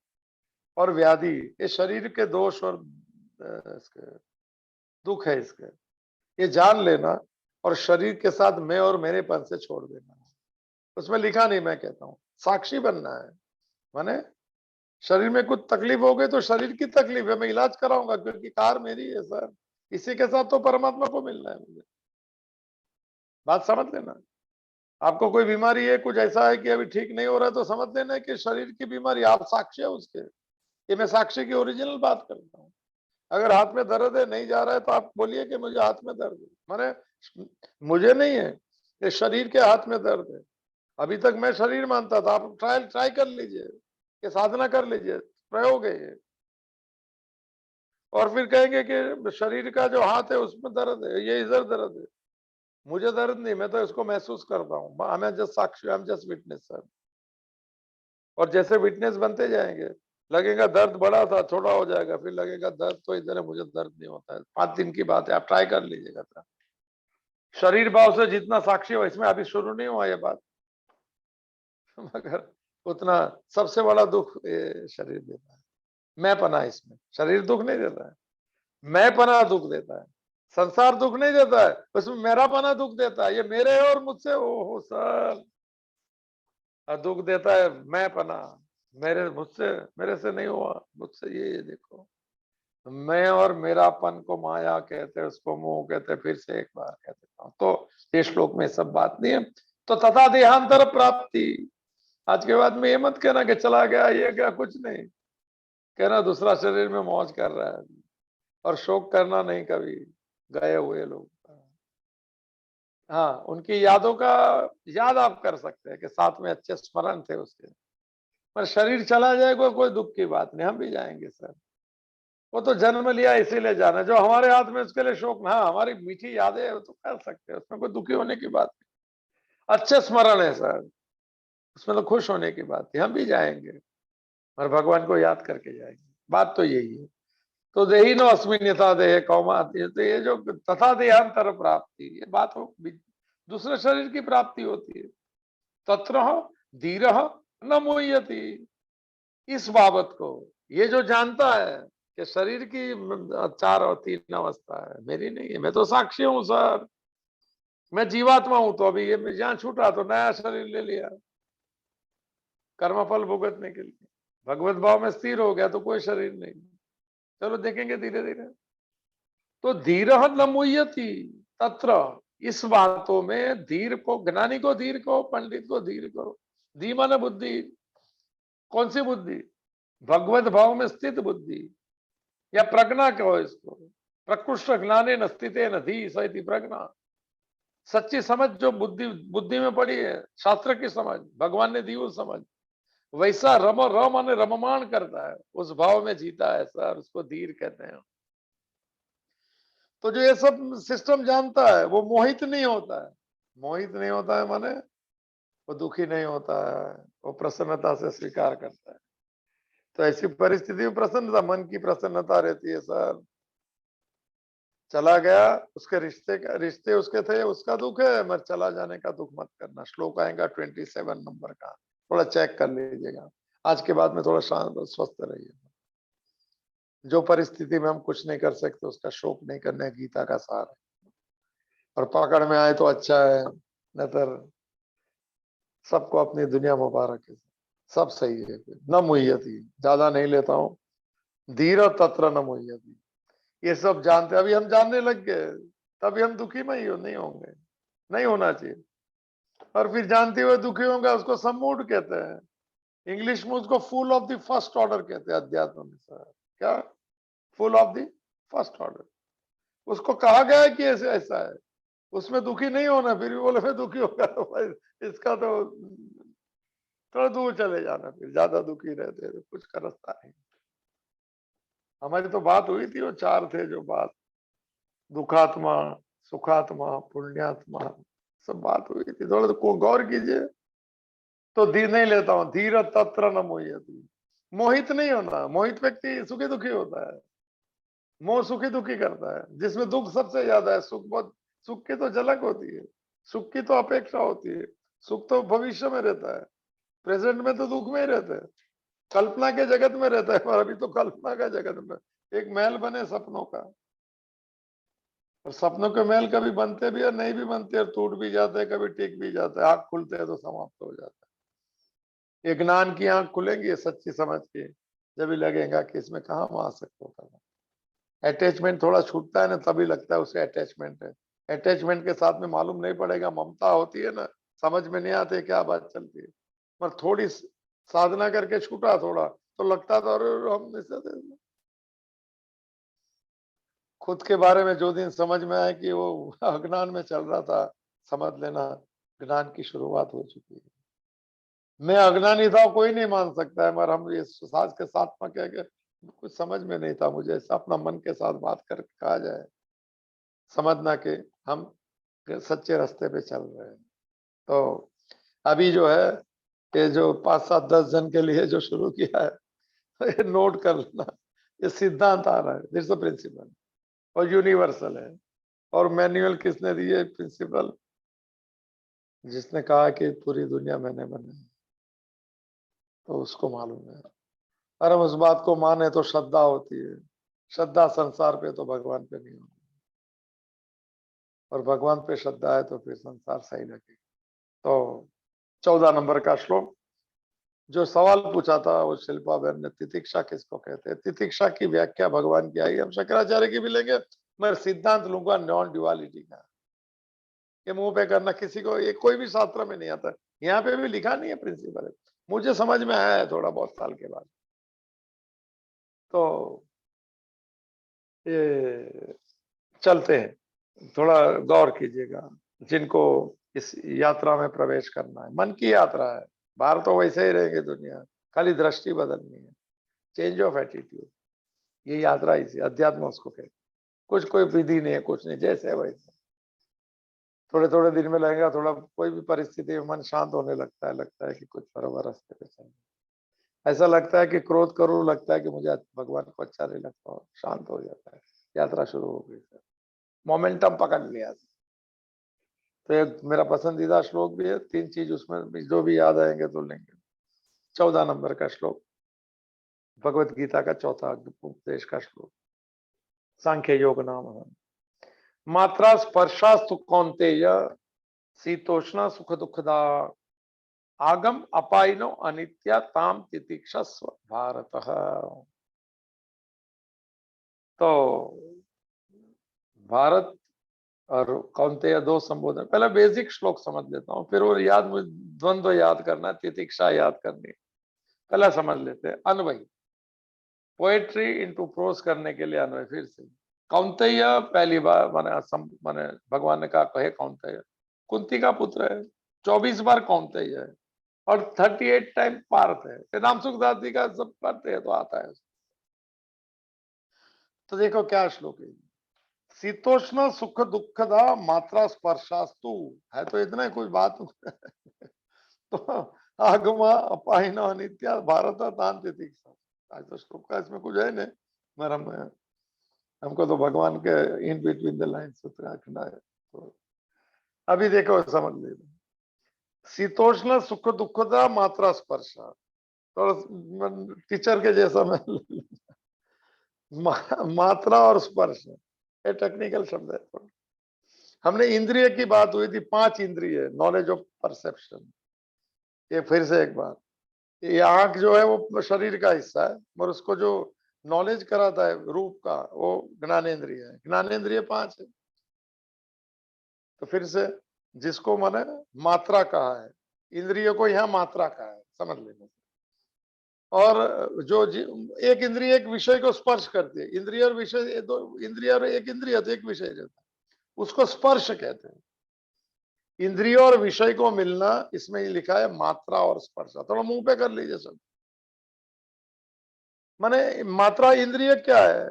और व्याधि ये शरीर के दोष और इसके दुख है इसके। ये जान लेना और शरीर के साथ मैं और मेरेपन से छोड़ देना। उसमें लिखा नहीं, मैं कहता हूँ साक्षी बनना है। माने शरीर में कुछ तकलीफ हो गई तो शरीर की तकलीफ है, मैं इलाज कराऊंगा क्योंकि कार मेरी है सर। इसी के साथ तो परमात्मा को मिलना है मुझे, बात समझ लेना। आपको कोई बीमारी है, कुछ ऐसा है कि अभी ठीक नहीं हो रहा है, तो समझ लेना कि शरीर की बीमारी, आप साक्षी है उसके। ये मैं साक्षी की ओरिजिनल बात करता हूँ। अगर हाथ में दर्द है, नहीं जा रहा है, तो आप बोलिए कि मुझे हाथ में दर्द है। माने मुझे नहीं है, ये शरीर के हाथ में दर्द है। अभी तक मैं शरीर मानता था, आप ट्राई कर लीजिए, ये साधना कर लीजिए, प्रयोग है ये। और फिर कहेंगे कि शरीर का जो हाथ है उसमें दर्द है, ये इधर दर्द है। मुझे दर्द नहीं, मैं तो इसको महसूस करता हूँ। I am just Sakshi, I am just witness sir. और जैसे विटनेस बनते जाएंगे, लगेगा दर्द बड़ा था, छोटा हो जाएगा, फिर लगेगा दर्द तो इधर है, मुझे दर्द नहीं होता है। 5 दिन की बात है, आप ट्राई कर लीजिएगा सर। शरीर भाव से जितना साक्षी हो, इसमें अभी शुरू नहीं हुआ ये बात, मगर उतना सबसे बड़ा दुख ये शरीर देता है। मैं पना, इसमें शरीर दुख नहीं देता है, मैं पना दुख देता है। संसार दुख नहीं देता है, उसमें मेरा पना दुख देता है। ये मेरे और मुझसे हो सर, दुख देता है मैं पना। मेरे से नहीं हुआ, मुझसे ये देखो। मैं और मेरापन को माया कहते हैं, उसको मोह कहते हैं। फिर से एक बार कह देता हूँ, तो ये श्लोक में सब बात नहीं है। तो तथा देहांतर प्राप्ति, आज के बाद में ये मत कहना कि चला गया, ये क्या, कुछ नहीं कहना। दूसरा शरीर में मौज कर रहा है, और शोक करना नहीं कभी गए हुए लोग। हाँ, उनकी यादों का याद आप कर सकते हैं कि साथ में अच्छे स्मरण थे उसके। पर शरीर चला जाएगा कोई दुख की बात नहीं, हम भी जाएंगे सर। वो तो जन्म लिया इसीलिए जाना है। जो हमारे हाथ में उसके लिए शोक ना, हमारी मीठी यादें वो तो कर सकते हैं, उसमें कोई दुखी होने की बात नहीं। अच्छे स्मरण है सर, उसमें तो खुश होने की बात है, हम भी जाएंगे और भगवान को याद करके जाएंगे, बात तो यही है। तो देही नो अस्मिन यथा देह कौमाति, तो ये जो तथा देहांतर प्राप्ति, ये बात हो दूसरे शरीर की प्राप्ति होती है। तत्र धीर न मुह्यति, इस बाबत को ये जो जानता है कि शरीर की 4 और 3 अवस्था है, मेरी नहीं है, मैं तो साक्षी हूं सर, मैं जीवात्मा हूं, तो अभी ये जहां छूटा तो नया शरीर ले लिया कर्मफल भुगतने के लिए, भगवत भाव में स्थिर हो गया तो कोई शरीर नहीं। चलो देखेंगे धीरे धीरे। तो धीर न मुह्यति तत्र, इस बातों में धीर को, ज्ञानी को धीर को, पंडित को धीर करो। धी माने बुद्धि, कौन सी बुद्धि? भगवत भाव में स्थित बुद्धि, या प्रज्ञा कहो इसको। प्रकृष्ट ज्ञाने न स्थिते न धी सैति प्रज्ञा, सच्ची समझ जो बुद्धि बुद्धि में पड़ी है, शास्त्र की समझ, भगवान ने दी वो समझ, वैसा रम माने रममान करता है, उस भाव में जीता है सर, उसको धीर कहते हैं। तो जो ये सब सिस्टम जानता है वो मोहित नहीं होता है। मोहित नहीं होता है माने वो दुखी नहीं होता है, वो प्रसन्नता से स्वीकार करता है। तो ऐसी परिस्थिति में प्रसन्नता, मन की प्रसन्नता रहती है सर। चला गया, उसके रिश्ते उसके थे, उसका दुख है, मगर चला जाने का दुख मत करना। श्लोक आएगा 27 नंबर का, थोड़ा चेक कर लीजिएगा। आज के बाद में थोड़ा शांत स्वस्थ रहिए। जो परिस्थिति में हम कुछ नहीं कर सकते उसका शोक नहीं करना है, गीता का सार है। और पकड़ में आए तो अच्छा है, नतर सबको अपनी दुनिया मुबारक है, सब सही है। न मुह्यति, ज्यादा नहीं लेता हूँ। धीर तत्र न मुह्यति, ये सब जानते, अभी हम जानने लग गए, तभी हम दुखी में ही नहीं होंगे, नहीं होना चाहिए। और फिर जानते हुए दुखी होंगे, उसको सम्मूढ़ कहते हैं। इंग्लिश में उसको full of the first order कहते हैं अध्यात्म में सर। क्या? Full of the first order, उसको कहा गया है कि ऐसे ऐसा है, उसमें दुखी नहीं होना। फिर भी बोले मैं दुखी होगा तो भाई इसका तो थोड़ा दूर चले जाना, फिर ज्यादा दुखी रहते तो कुछ का रास्ता नहीं। हमारी तो बात हुई थी, वो 4 थे जो बात, दुखात्मा, सुखात्मा, पुण्यात्मा, सब बात हुई थी, थोड़ा तो गौर कीजिए। तो धीर नहीं लेता हूँ, धीर तत्र न मोह्यति, मोहित नहीं होना। मोहित व्यक्ति सुखी दुखी होता है, मोह सुखी दुखी करता है, जिसमें दुख सबसे ज्यादा है। सुख बहुत, सुख की तो झलक होती है, सुख की तो अपेक्षा होती है, सुख तो भविष्य में रहता है, प्रेजेंट में तो दुख में ही रहते हैं, कल्पना के जगत में रहता है। पर अभी तो कल्पना का जगत में एक महल बने सपनों का, और सपनों के महल कभी बनते भी और नहीं भी बनते, और टूट भी जाते हैं, कभी टिक भी जाते हैं, आंख खुलते हैं तो समाप्त हो जाता है। ये ज्ञान की आंख खुलेंगी सच्ची समझ की, जब भी लगेगा कि इसमें कहाँ वहां सकता होता है। अटैचमेंट थोड़ा छूटता है ना, तभी लगता है उसे अटैचमेंट है। अटैचमेंट के साथ में मालूम नहीं पड़ेगा, ममता होती है ना, समझ में नहीं आती क्या बात चलती है। पर थोड़ी साधना करके छूटा थोड़ा, तो लगता था अरे हम इसे खुद के बारे में जो दिन समझ में आए कि वो अज्ञान में चल रहा था, समझ लेना ज्ञान की शुरुआत हो चुकी है। मैं अज्ञानी था कोई नहीं मान सकता है, मगर हम ये साज के साथ में कह के कुछ समझ में नहीं था मुझे, अपना मन के साथ बात करके कहा जाए, समझना कि हम सच्चे रास्ते पे चल रहे हैं। तो अभी जो है, ये जो 5, 7, 10 जन के लिए जो शुरू किया है, ये नोट कर लेना, ये सिद्धांत आ रहा है, दिस प्रिंसिपल, और यूनिवर्सल है। और मैनुअल किसने दिए? प्रिंसिपल, जिसने कहा कि पूरी दुनिया मैंने बनाई, तो उसको मालूम है। और हम उस बात को माने तो श्रद्धा होती है, श्रद्धा संसार पे तो भगवान पे नहीं होती, और भगवान पे श्रद्धा है तो फिर संसार सही लगेगा। तो 14 नंबर का श्लोक, जो सवाल पूछा था वो शिल्पा बहन ने, तितिक्षा किसको कहते हैं? तितिक्षा की व्याख्या भगवान की आई, हम शंकराचार्य की भी लेंगे, मैं सिद्धांत लूंगा नॉन ड्युअलिटी का। ये मुंह पे करना किसी को, ये कोई भी शास्त्र में नहीं आता, यहाँ पे भी लिखा नहीं है प्रिंसिपल है, मुझे समझ में आया है थोड़ा बहुत साल के बाद। तो ये चलते हैं, थोड़ा गौर कीजिएगा जिनको इस यात्रा में प्रवेश करना है। मन की यात्रा है, बाहर तो वैसे ही रहेंगे दुनिया, खाली दृष्टि बदलनी है, चेंज ऑफ एटीट्यूड। ये यात्रा इसी अध्यात्म उसको कहते, कुछ कोई विधि नहीं है, कुछ नहीं, जैसे है वैसे। थोड़े थोड़े दिन में लगेगा, थोड़ा कोई भी परिस्थिति में मन शांत होने लगता है कि कुछ बराबर रास्ते पे चल, ऐसा लगता है कि क्रोध करूं, लगता है कि मुझे भगवान को अच्छा नहीं लगता, और शांत हो जाता है, यात्रा शुरू हो गई सर, मोमेंटम पकड़ लिया। तो एक मेरा पसंदीदा श्लोक भी है, 3 चीज उसमें भी जो भी याद आएंगे तो लेंगे। 14 नंबर का श्लोक, भगवत गीता का चौथा उपदेश का श्लोक, सांख्य योग नाम है। मात्रा स्पर्शास्तु कौन्तेय शीतोष्ण सुख दुखदा आगम अपाइनो अनित्या ताम तितिक्षस्व भारत। तो भारत और कौन्तेय दो संबोधन, पहले बेसिक श्लोक समझ लेता हूँ, फिर वो याद, मुझे द्वंद्व याद करना, तितिक्षा याद करनी, पहला समझ लेते हैं। अन्वय, पोएट्री इनटू प्रोज करने के लिए अन्वय। फिर से कौन्तेय पहली बार माने भगवान ने कहा, कहे कौन्तेय, कुंती का पुत्र है, 24 बार कौन्तेय है, और 38 टाइम पार्थ है, राम सुखदास जी का सब पढ़ते हैं तो आता है। तो देखो क्या श्लोक है, शीतोष्ण सुख दुखदा मात्रा स्पर्शास्तु, है तो इतना ही कुछ बात। तो आगमा अपाहिना अनित्या भारत तान तितिक्षा, आज तो श्लोक का इसमें कुछ है नहीं, मगर हमको तो भगवान के इन बिटवीन द लाइन्स रखना है। तो अभी देखो समझ लीजिए, शीतोष्ण सुख दुखदा मात्रा स्पर्श, तो टीचर के जैसा मैं मात्रा और स्पर्श, ये टेक्निकल शब्द है। हमने इंद्रिय की बात हुई थी, 5 इंद्रिय, नॉलेज ऑफ परसेप्शन। ये फिर से एक बार, ये आंख जो है वो शरीर का हिस्सा है, और उसको जो नॉलेज कराता है रूप का, वो ज्ञानेन्द्रिय है। ज्ञानेन्द्रिय 5 है। तो फिर से, जिसको माने मात्रा कहा है, इंद्रियों को यहाँ मात्रा कहा है, समझ लेना। और जो एक इंद्रिय एक विषय को स्पर्श करती है, इंद्रिय और विषय दो, इंद्रिय और एक इंद्रिय तो एक विषय रहता है, उसको स्पर्श कहते हैं। इंद्रिय और विषय को मिलना, इसमें लिखा है मात्रा और स्पर्श। थोड़ा मुंह पे कर लीजिए सब। माने मात्रा इंद्रिय क्या है,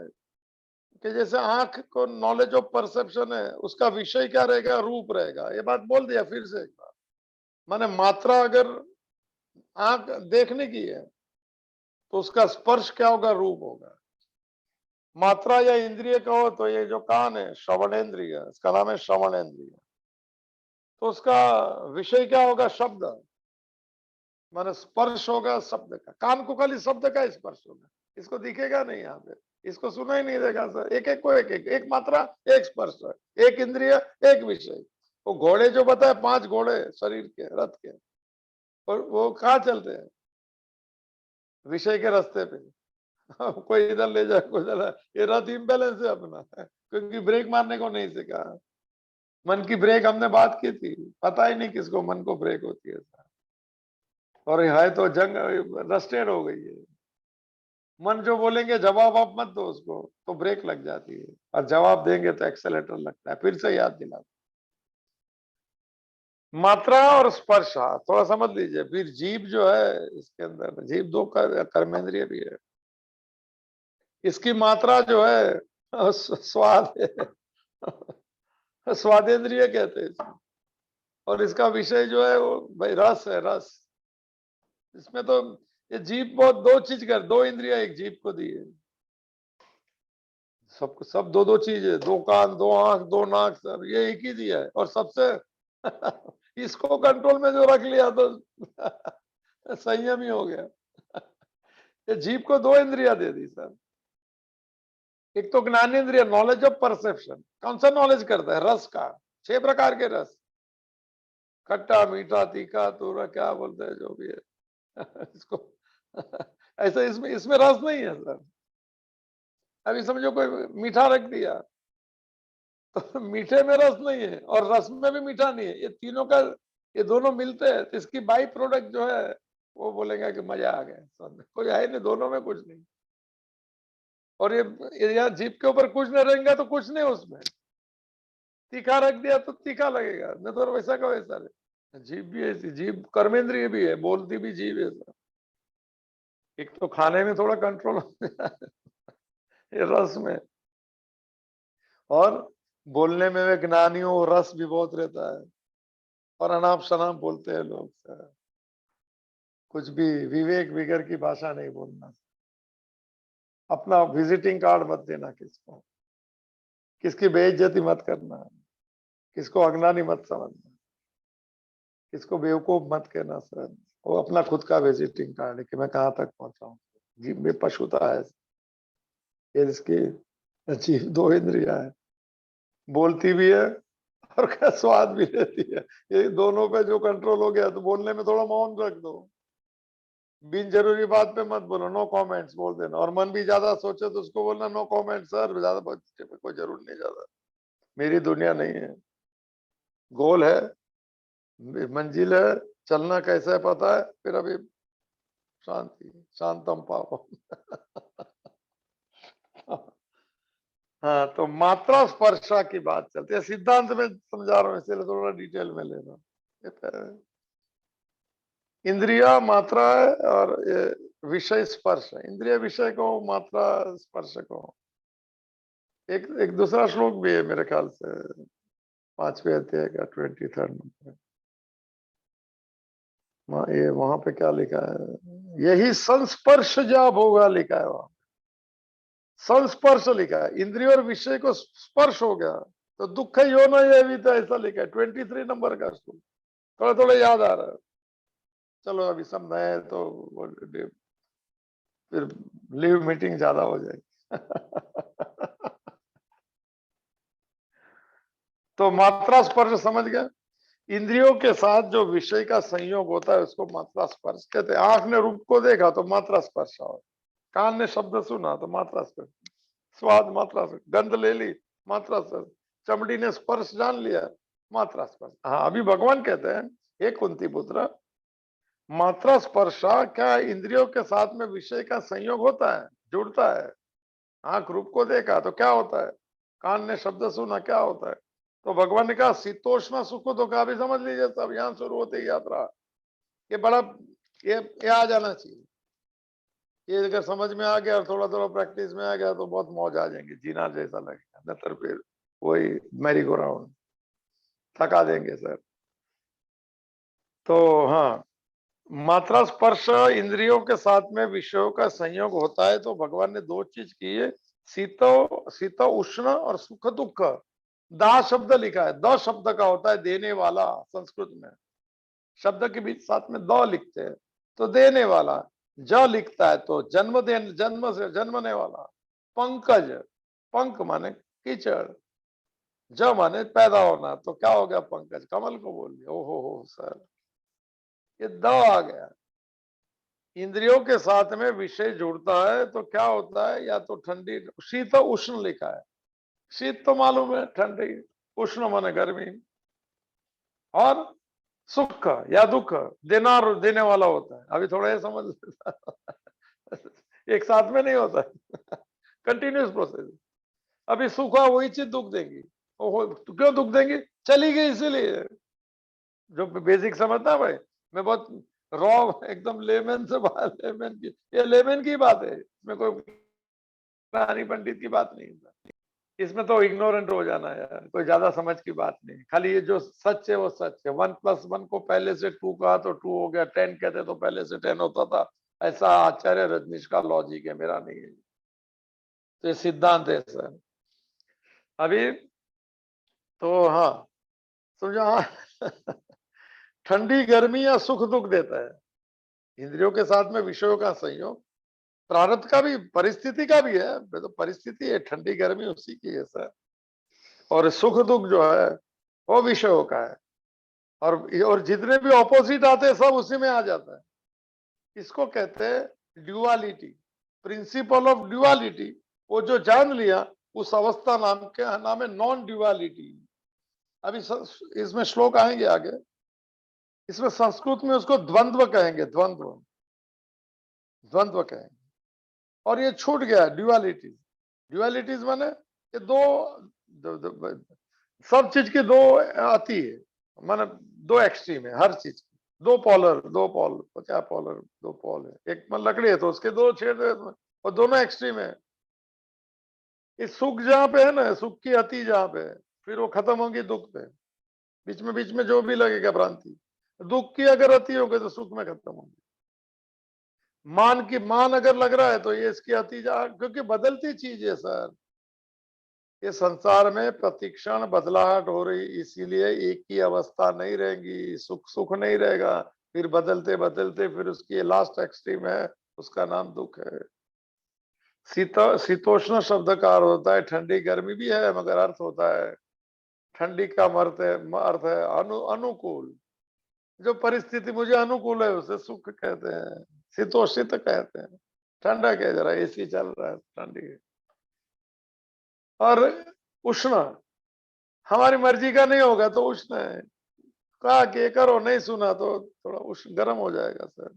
कि जैसे आंख को नॉलेज ऑफ परसेप्शन है, उसका विषय क्या रहेगा, रूप रहेगा। ये बात बोल दिया फिर से एक बार। माने मात्रा अगर आंख देखने की है, तो उसका स्पर्श क्या होगा, रूप होगा। मात्रा या इंद्रिय कहो तो ये जो कान है, श्रवणेन्द्रिय, इसका नाम है श्रवणेन्द्रिय, तो उसका विषय क्या होगा, शब्द, माने स्पर्श होगा शब्द का। कान को खाली शब्द का स्पर्श होगा, इसको दिखेगा नहीं, यहाँ पे इसको सुना ही नहीं देगा सर। एक एक को एक मात्रा, एक स्पर्श, एक इंद्रिय, एक विषय। वो घोड़े जो बताए, 5 घोड़े शरीर के, रथ के, और वो कहाँ चलते हैं, विषय के रास्ते पे। कोई इधर ले जाए, कोई इधर, ये रथ इम्बैलेंस है अपना, क्योंकि ब्रेक मारने को नहीं सीखा। मन की ब्रेक हमने बात की थी, पता ही नहीं किसको मन को ब्रेक होती है, और है तो जंग रस्टेड हो गई है। मन जो बोलेंगे जवाब आप मत दो उसको, तो ब्रेक लग जाती है, और जवाब देंगे तो एक्सेलेटर लगता है। फिर से याद दिला, मात्रा और स्पर्श थोड़ा समझ लीजिए। फिर जीभ जो है, इसके अंदर जीभ 2 कर्मेंद्रिय भी है। इसकी मात्रा जो है स्वाद है, स्वादेंद्रिय कहते हैं इसको। और इसका विषय जो है वो भाई रस है, रस। इसमें तो ये जीभ बहुत 2 चीज कर, 2 इंद्रिया एक जीभ को दी है। सबको सब 2-2 चीज है, 2 कान, 2 आंख, 2 नाक, सब ये एक ही दिया है। और सबसे इसको कंट्रोल में जो रख लिया तो संयम ही हो गया। ये जीभ को 2 इंद्रिया दे दी सर। एक तो ज्ञानेंद्रिय, नॉलेज ऑफ परसेप्शन, कौन सा नॉलेज करता है, रस का। 6 प्रकार के रस, खट्टा मीठा तीखा तूरा, क्या बोलते हैं जो भी है इसको ऐसा इसमें इसमें रस नहीं है सर। अभी समझो कोई मीठा रख दिया, तो मीठे में रस नहीं है, और रस में भी मीठा नहीं है, ये तीनों का, ये दोनों मिलते हैं, तो इसकी बाई प्रोडक्ट जो है, वो बोलेगा कि मजा आ गया स्वाद में। कोई है नहीं, दोनों में कुछ नहीं। और ये यहाँ जीभ के ऊपर कुछ नहीं रहेगा तो कुछ नहीं उसमें। तीखा रख दिया तो तीखा लगेगा, नहीं तो वैसा का वैसा रहे। जीभ भी ऐसी, जीभ कर्मेंद्रिय भी है, बोलती भी जीभ है सर। एक तो खाने में थोड़ा कंट्रोल ये रस में। और बोलने में वे ज्ञानी हो, रस भी बहुत रहता है, और अनाप शनाप बोलते हैं लोग सर। कुछ भी विवेक विगर की भाषा नहीं बोलना। अपना विजिटिंग कार्ड मत देना किसको, किसकी बेइज्जती मत करना, किसको अज्ञानी मत समझना, किसको बेवकूफ मत कहना सर। वो अपना खुद का विजिटिंग कार्ड है कि मैं कहाँ तक पहुंचा हूँ। जीभ में पशुता है, ये इसकी जीभ 2 इंद्रियां है, बोलती भी है और क्या स्वाद भी लेती है। ये दोनों पे जो कंट्रोल हो गया तो बोलने में थोड़ा मौन रख दो, बिन जरूरी बात पे मत बोलो, नो कमेंट्स बोल देना। और मन भी ज्यादा सोचे तो उसको बोलना नो कमेंट सर, ज्यादा बच्चे पे कोई जरूर नहीं, ज्यादा मेरी दुनिया नहीं है। गोल है, मंजिल है, चलना कैसा है पता है, फिर अभी शांति, शांतम पापम। हाँ, तो मात्रा स्पर्शा की बात चलती है, सिद्धांत में समझा रहा हूँ इसलिए थोड़ा डिटेल में लेना। इंद्रिया मात्रा है और ये विषय स्पर्श है। इंद्रिय विषय को, मात्रा स्पर्श को। एक दूसरा श्लोक भी है मेरे ख्याल से 5वें अध्याय का 23rd नंबर। ये वहां पे क्या लिखा है, यही संस्पर्श जा भोगा लिखा है वहां। संस्पर्श लिखा है, इंद्रिय और विषय को स्पर्श हो गया तो दुख यो न ये भी था, ऐसा लिखा है 23 नंबर का श्लोक। थोड़ा थोड़ा याद आ रहा है। चलो अभी सब नए तो फिर लीव मीटिंग ज्यादा हो जाएगी। तो मात्रा स्पर्श समझ गया। इंद्रियों के साथ जो विषय का संयोग होता है उसको मात्रा स्पर्श कहते हैं। आंख ने रूप को देखा तो मात्रा स्पर्श हुआ, कान ने शब्द सुना तो मात्रा स्पर्श, स्वाद मात्रा स्पर्श, गंध ले ली मात्रा स्पर्श, चमड़ी ने स्पर्श जान लिया मात्रा स्पर्श। हाँ, अभी भगवान कहते हैं हे कुंती पुत्र, मात्रा स्पर्शा क्या इंद्रियों के साथ में विषय का संयोग होता है, जुड़ता है। आंख रूप को देखा तो क्या होता है, कान ने शब्द सुना क्या होता है। तो भगवान ने कहा शीतोष्ण सुख दुख अभी समझ लीजिए, सब यहाँ शुरू होते ही यात्रा। ये बड़ा, ये आ जाना चाहिए। ये अगर समझ में आ गया और थोड़ा थोड़ा प्रैक्टिस में आ गया तो बहुत मौज आ जाएंगे, जीना जैसा लगेगा। नतर फिर वही मैरी गो राउंड, थका देंगे सर। तो हाँ, मात्रा स्पर्श इंद्रियों के साथ में विषयों का संयोग होता है तो भगवान ने 2 चीज की है, शीत उष्ण और सुख दुख। दा शब्द लिखा है, द शब्द का होता है देने वाला संस्कृत में। शब्द के बीच साथ में द लिखते हैं तो देने वाला। ज लिखता है तो जन्म से जन्मने वाला। पंकज, पंख माने कीचड़, ज माने पैदा होना, तो क्या हो गया पंकज, कमल को बोल दिया। ओहो हो सर, ये द आ गया। इंद्रियों के साथ में विषय जुड़ता है तो क्या होता है, या तो ठंडी, शीत उष्ण लिखा है। शीत तो मालूम है ठंडी, उष्ण माने गर्मी, और सुख या दुख देना और देने वाला होता है। अभी थोड़ा ये समझ एक साथ में नहीं होता है, कंटिन्यूस प्रोसेस। अभी सुख हुआ वही चीज दुख देंगी। ओहो, तो क्यों दुख देंगी, चली गई इसीलिए। जो बेसिक समझता है भाई, मैं बहुत रॉ एकदम लेमन से बात, लेमन की, ये लेमन की बात है, इसमें कोई कहानी पंडित की बात नहीं है। इसमें तो इग्नोरेंट हो जाना है यार, कोई ज्यादा समझ की बात नहीं। खाली ये जो सच है वो सच है। 1+1 को पहले से 2 कहा तो 2 हो गया, 10 कहते तो पहले से 10 होता था। ऐसा आचार्य रजनीश का लॉजिक है, मेरा नहीं है। तो ये सिद्धांत है सर। अभी तो हाँ समझा। हाँ। ठंडी गर्मी या सुख दुख देता है, इंद्रियों के साथ में विषयों का संयोग प्रारब्ध का भी, परिस्थिति का भी है। तो परिस्थिति है, ठंडी गर्मी उसी की है सर। और सुख दुख जो है वो विषयों का है। और जितने भी ऑपोजिट आते हैं सब उसी में आ जाता है। इसको कहते हैं ड्युअलिटी, प्रिंसिपल ऑफ ड्युअलिटी। वो जो जान लिया उस अवस्था नाम है नॉन ड्युअलिटी। अभी इसमें श्लोक आएंगे आगे। इसमें संस्कृत में उसको द्वंद्व कहेंगे, द्वंद्व, द्वंद्व कहेंगे। और ये छूट गया ड्युअलिटी। ड्युअलिटीज माने ये सब चीज की 2 आती है, माने 2 एक्सट्रीम है हर चीज। 2 पोलर, 2 पोल, क्या पोलर, 2 पोल है। एक में लकड़ी है तो उसके 2 छेद है और दोनों एक्सट्रीम है। इस सुख जहां पे है ना, सुख की अति जहां पे है, फिर वो खत्म होगी दुख पे। बीच में जो भी लगेगा भ्रांति, दुख की अगर अति होगी तो सुख में खत्म होगी। मान अगर लग रहा है तो ये इसकी अति क्योंकि बदलती चीज है सर। ये संसार में प्रतिक्षण बदलाहट हो रही, इसीलिए एक ही अवस्था नहीं रहेगी, सुख सुख नहीं रहेगा, फिर बदलते बदलते फिर उसकी लास्ट एक्सट्रीम है, उसका नाम दुख है। शीतोष्ण शब्द का अर्थ होता है ठंडी गर्मी भी है, मगर अर्थ होता है ठंडी का अर्थ है अनुकूल। जो परिस्थिति मुझे अनुकूल है उसे सुख कहते हैं, शीतोषित कहते हैं। ठंडा क्या, जरा एसी चल रहा है ठंडी। और उष्ण हमारी मर्जी का नहीं होगा तो उष्ण है, कहा कि करो, नहीं सुना तो थोड़ा उष्ण गर्म हो जाएगा सर।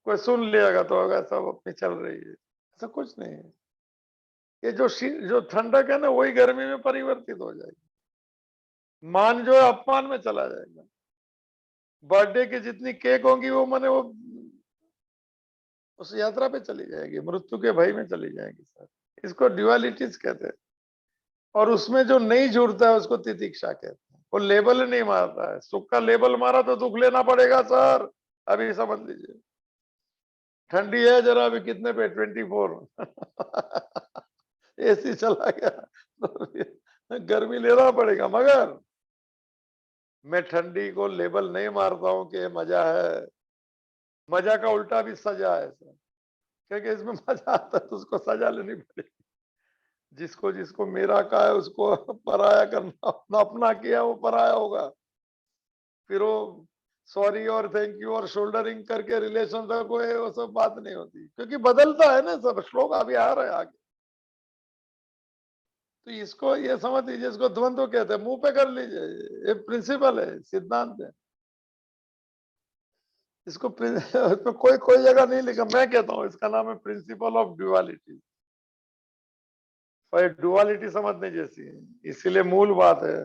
कोई सुन लिएगा तो होगा सब अपनी चल रही है, ऐसा कुछ नहीं है। ये जो ठंडक है ना वही गर्मी में परिवर्तित हो जाएगी। मान जो है अपमान में चला जाएगा। बर्थडे की जितनी केक होंगी वो माने वो उस यात्रा पे चली जाएगी, मृत्यु के भय में चली जाएगी सर। इसको ड्युअलिटीज कहते हैं। और उसमें जो नहीं जुड़ता है उसको तितिक्षा कहते हैं। वो लेबल नहीं मारता है। सुख का लेबल मारा तो दुख लेना पड़ेगा सर, अभी समझ लीजिए। ठंडी है जरा, अभी कितने पे 24 एसी चला गया तो गर्मी लेना पड़ेगा। मगर मैं ठंडी को लेबल नहीं मारता हूं कि मजा है। मजा का उल्टा भी सजा है सर, क्योंकि इसमें मजा आता है तो उसको सजा लेनी पड़ेगी। जिसको जिसको मेरा का है उसको पराया करना, अपना अपना किया वो पराया होगा। फिर वो सॉरी और थैंक यू और शोल्डरिंग करके रिलेशन तक कोई वो सब बात नहीं होती, क्योंकि बदलता है ना सब। श्लोक अभी आ रहा है आगे। तो इसको ये समझ लीजिए, इसको द्वंद्व कहते हैं। मुंह पे कर लीजिए, ये प्रिंसिपल है, सिद्धांत है। इसको इसमें कोई कोई जगह नहीं लिखा, मैं कहता हूं इसका नाम है प्रिंसिपल ऑफ ड्युअलिटी। और ड्युअलिटी समझने जैसी है, इसीलिए मूल बात है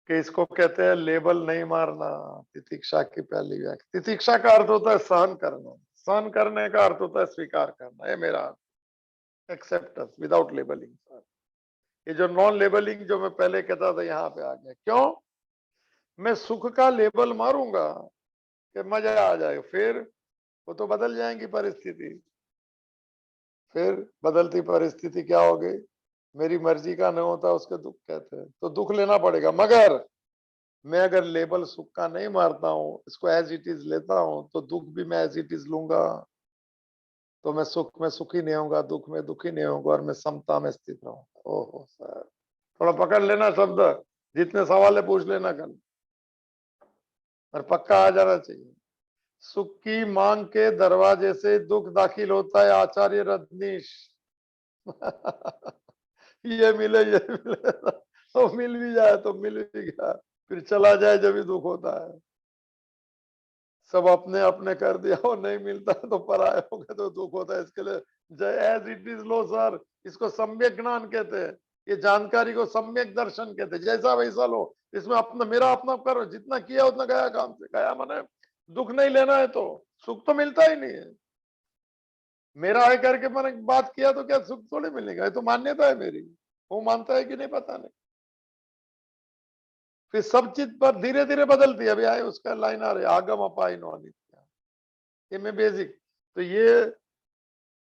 कि इसको कहते हैं लेबल नहीं मारना। तितिक्षा की पहली व्याख्या। तितिक्षा का अर्थ होता है सहन करना, सहन करने का अर्थ होता है स्वीकार करना। ये मेरा एक्सेप्टेंस विदाउट लेबलिंग। ये जो नॉन लेबलिंग जो मैं पहले कहता था यहाँ पे आ गया। क्यों? मैं सुख का लेबल मारूंगा कि मजा आ जाएगा, फिर वो तो बदल जाएंगी परिस्थिति। फिर बदलती परिस्थिति क्या हो गई, मेरी मर्जी का नहीं होता उसके दुख कहते हैं, तो दुख लेना पड़ेगा। मगर मैं अगर लेबल सुख का नहीं मारता हूं, इसको एज इट इज लेता हूं, तो दुख भी मैं एज इट इज लूंगा। तो मैं सुख में सुखी नहीं होऊंगा, दुख में दुखी नहीं होऊंगा, और मैं समता में स्थित रहूंगा। ओहो सर, थोड़ा पकड़ लेना शब्द, जितने सवाल है पूछ लेना कल, और पक्का आ जाना चाहिए। सुख की मांग के दरवाजे से दुख दाखिल होता है आचार्य रजनीश ये मिले तो मिल भी जाए तो मिल भी गया, फिर चला जाए जब भी दुख होता है। सब अपने अपने कर दिया और नहीं मिलता है तो पराये हो गए तो दुख होता है। इसके लिए जय एज इट इज लो सर। इसको सम्यक ज्ञान कहते हैं। ये जानकारी को सम्यक दर्शन कहते हैं। जैसा वैसा लो, इसमें अपना मेरा अपना करो, जितना किया उतना गया काम से। गया माने दुख नहीं लेना है तो सुख तो मिलता ही नहीं है। मेरा है करके मैंने बात किया तो क्या सुख थोड़ी मिलेगा, ये तो मान्यता है मेरी। वो मानता है कि नहीं पता नहीं। फिर सब चीज पर धीरे धीरे बदलती है। अभी आए उसका लाइन आ रही है, आगम अपाइनो अनित्य, ये में बेसिक। तो ये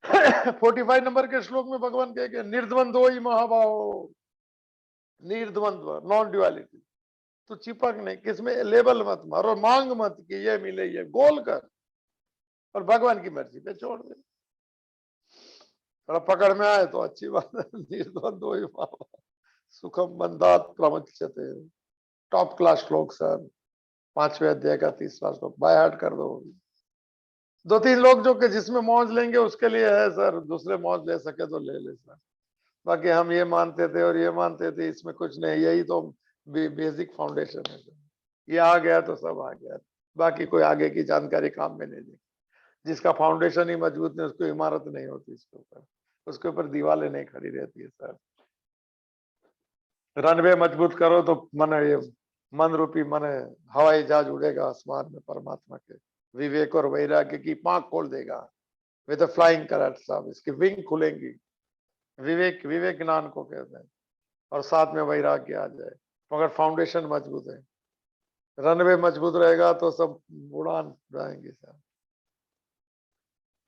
45 नंबर के श्लोक में भगवान कहे निर्द्वंद्व ही महाभाव। निर्द्वंद्व, नॉन ड्युअलिटी। तो चिपक नहीं, किसमें लेबल मत मार और मांग मत कि ये मिले, ये गोल कर, और भगवान की मर्जी पे छोड़ दे। थोड़ा पकड़ में आए तो अच्छी बात है। निर्द्वंद्व ही महाभाव सुखम बंधात प्रमुच्यते। टॉप क्लास श्लोक सर, 5वें अध्याय का 30वां श्लोक, बाय हार्ट कर दो। 2-3 लोग जो कि जिसमें मौज लेंगे उसके लिए है सर, दूसरे मौज ले सके तो ले ले सर। बाकी हम ये मानते थे और ये मानते थे, इसमें कुछ नहीं। यही तो बेसिक फाउंडेशन है। ये आ गया तो सब आ गया, बाकी कोई आगे की जानकारी काम में नहीं देगी। जिसका फाउंडेशन ही मजबूत नहीं उसको इमारत नहीं होती इसके ऊपर, उसके ऊपर दीवारें नहीं खड़ी रहती है सर। रनवे मजबूत करो तो मन ये मन रूपी मन हवाई जहाज उड़ेगा आसमान में परमात्मा के विवेक और वैराग्य की पांख खोल देगा विद फ्लाइंग कलर्स। साहब इसकी विंग खुलेंगी। विवेक, विवेक ज्ञान को कहते हैं। और साथ में वैराग्य आ जाए, मगर फाउंडेशन मजबूत है। रनवे मजबूत रहेगा तो सब उड़ान जाएंगे सर।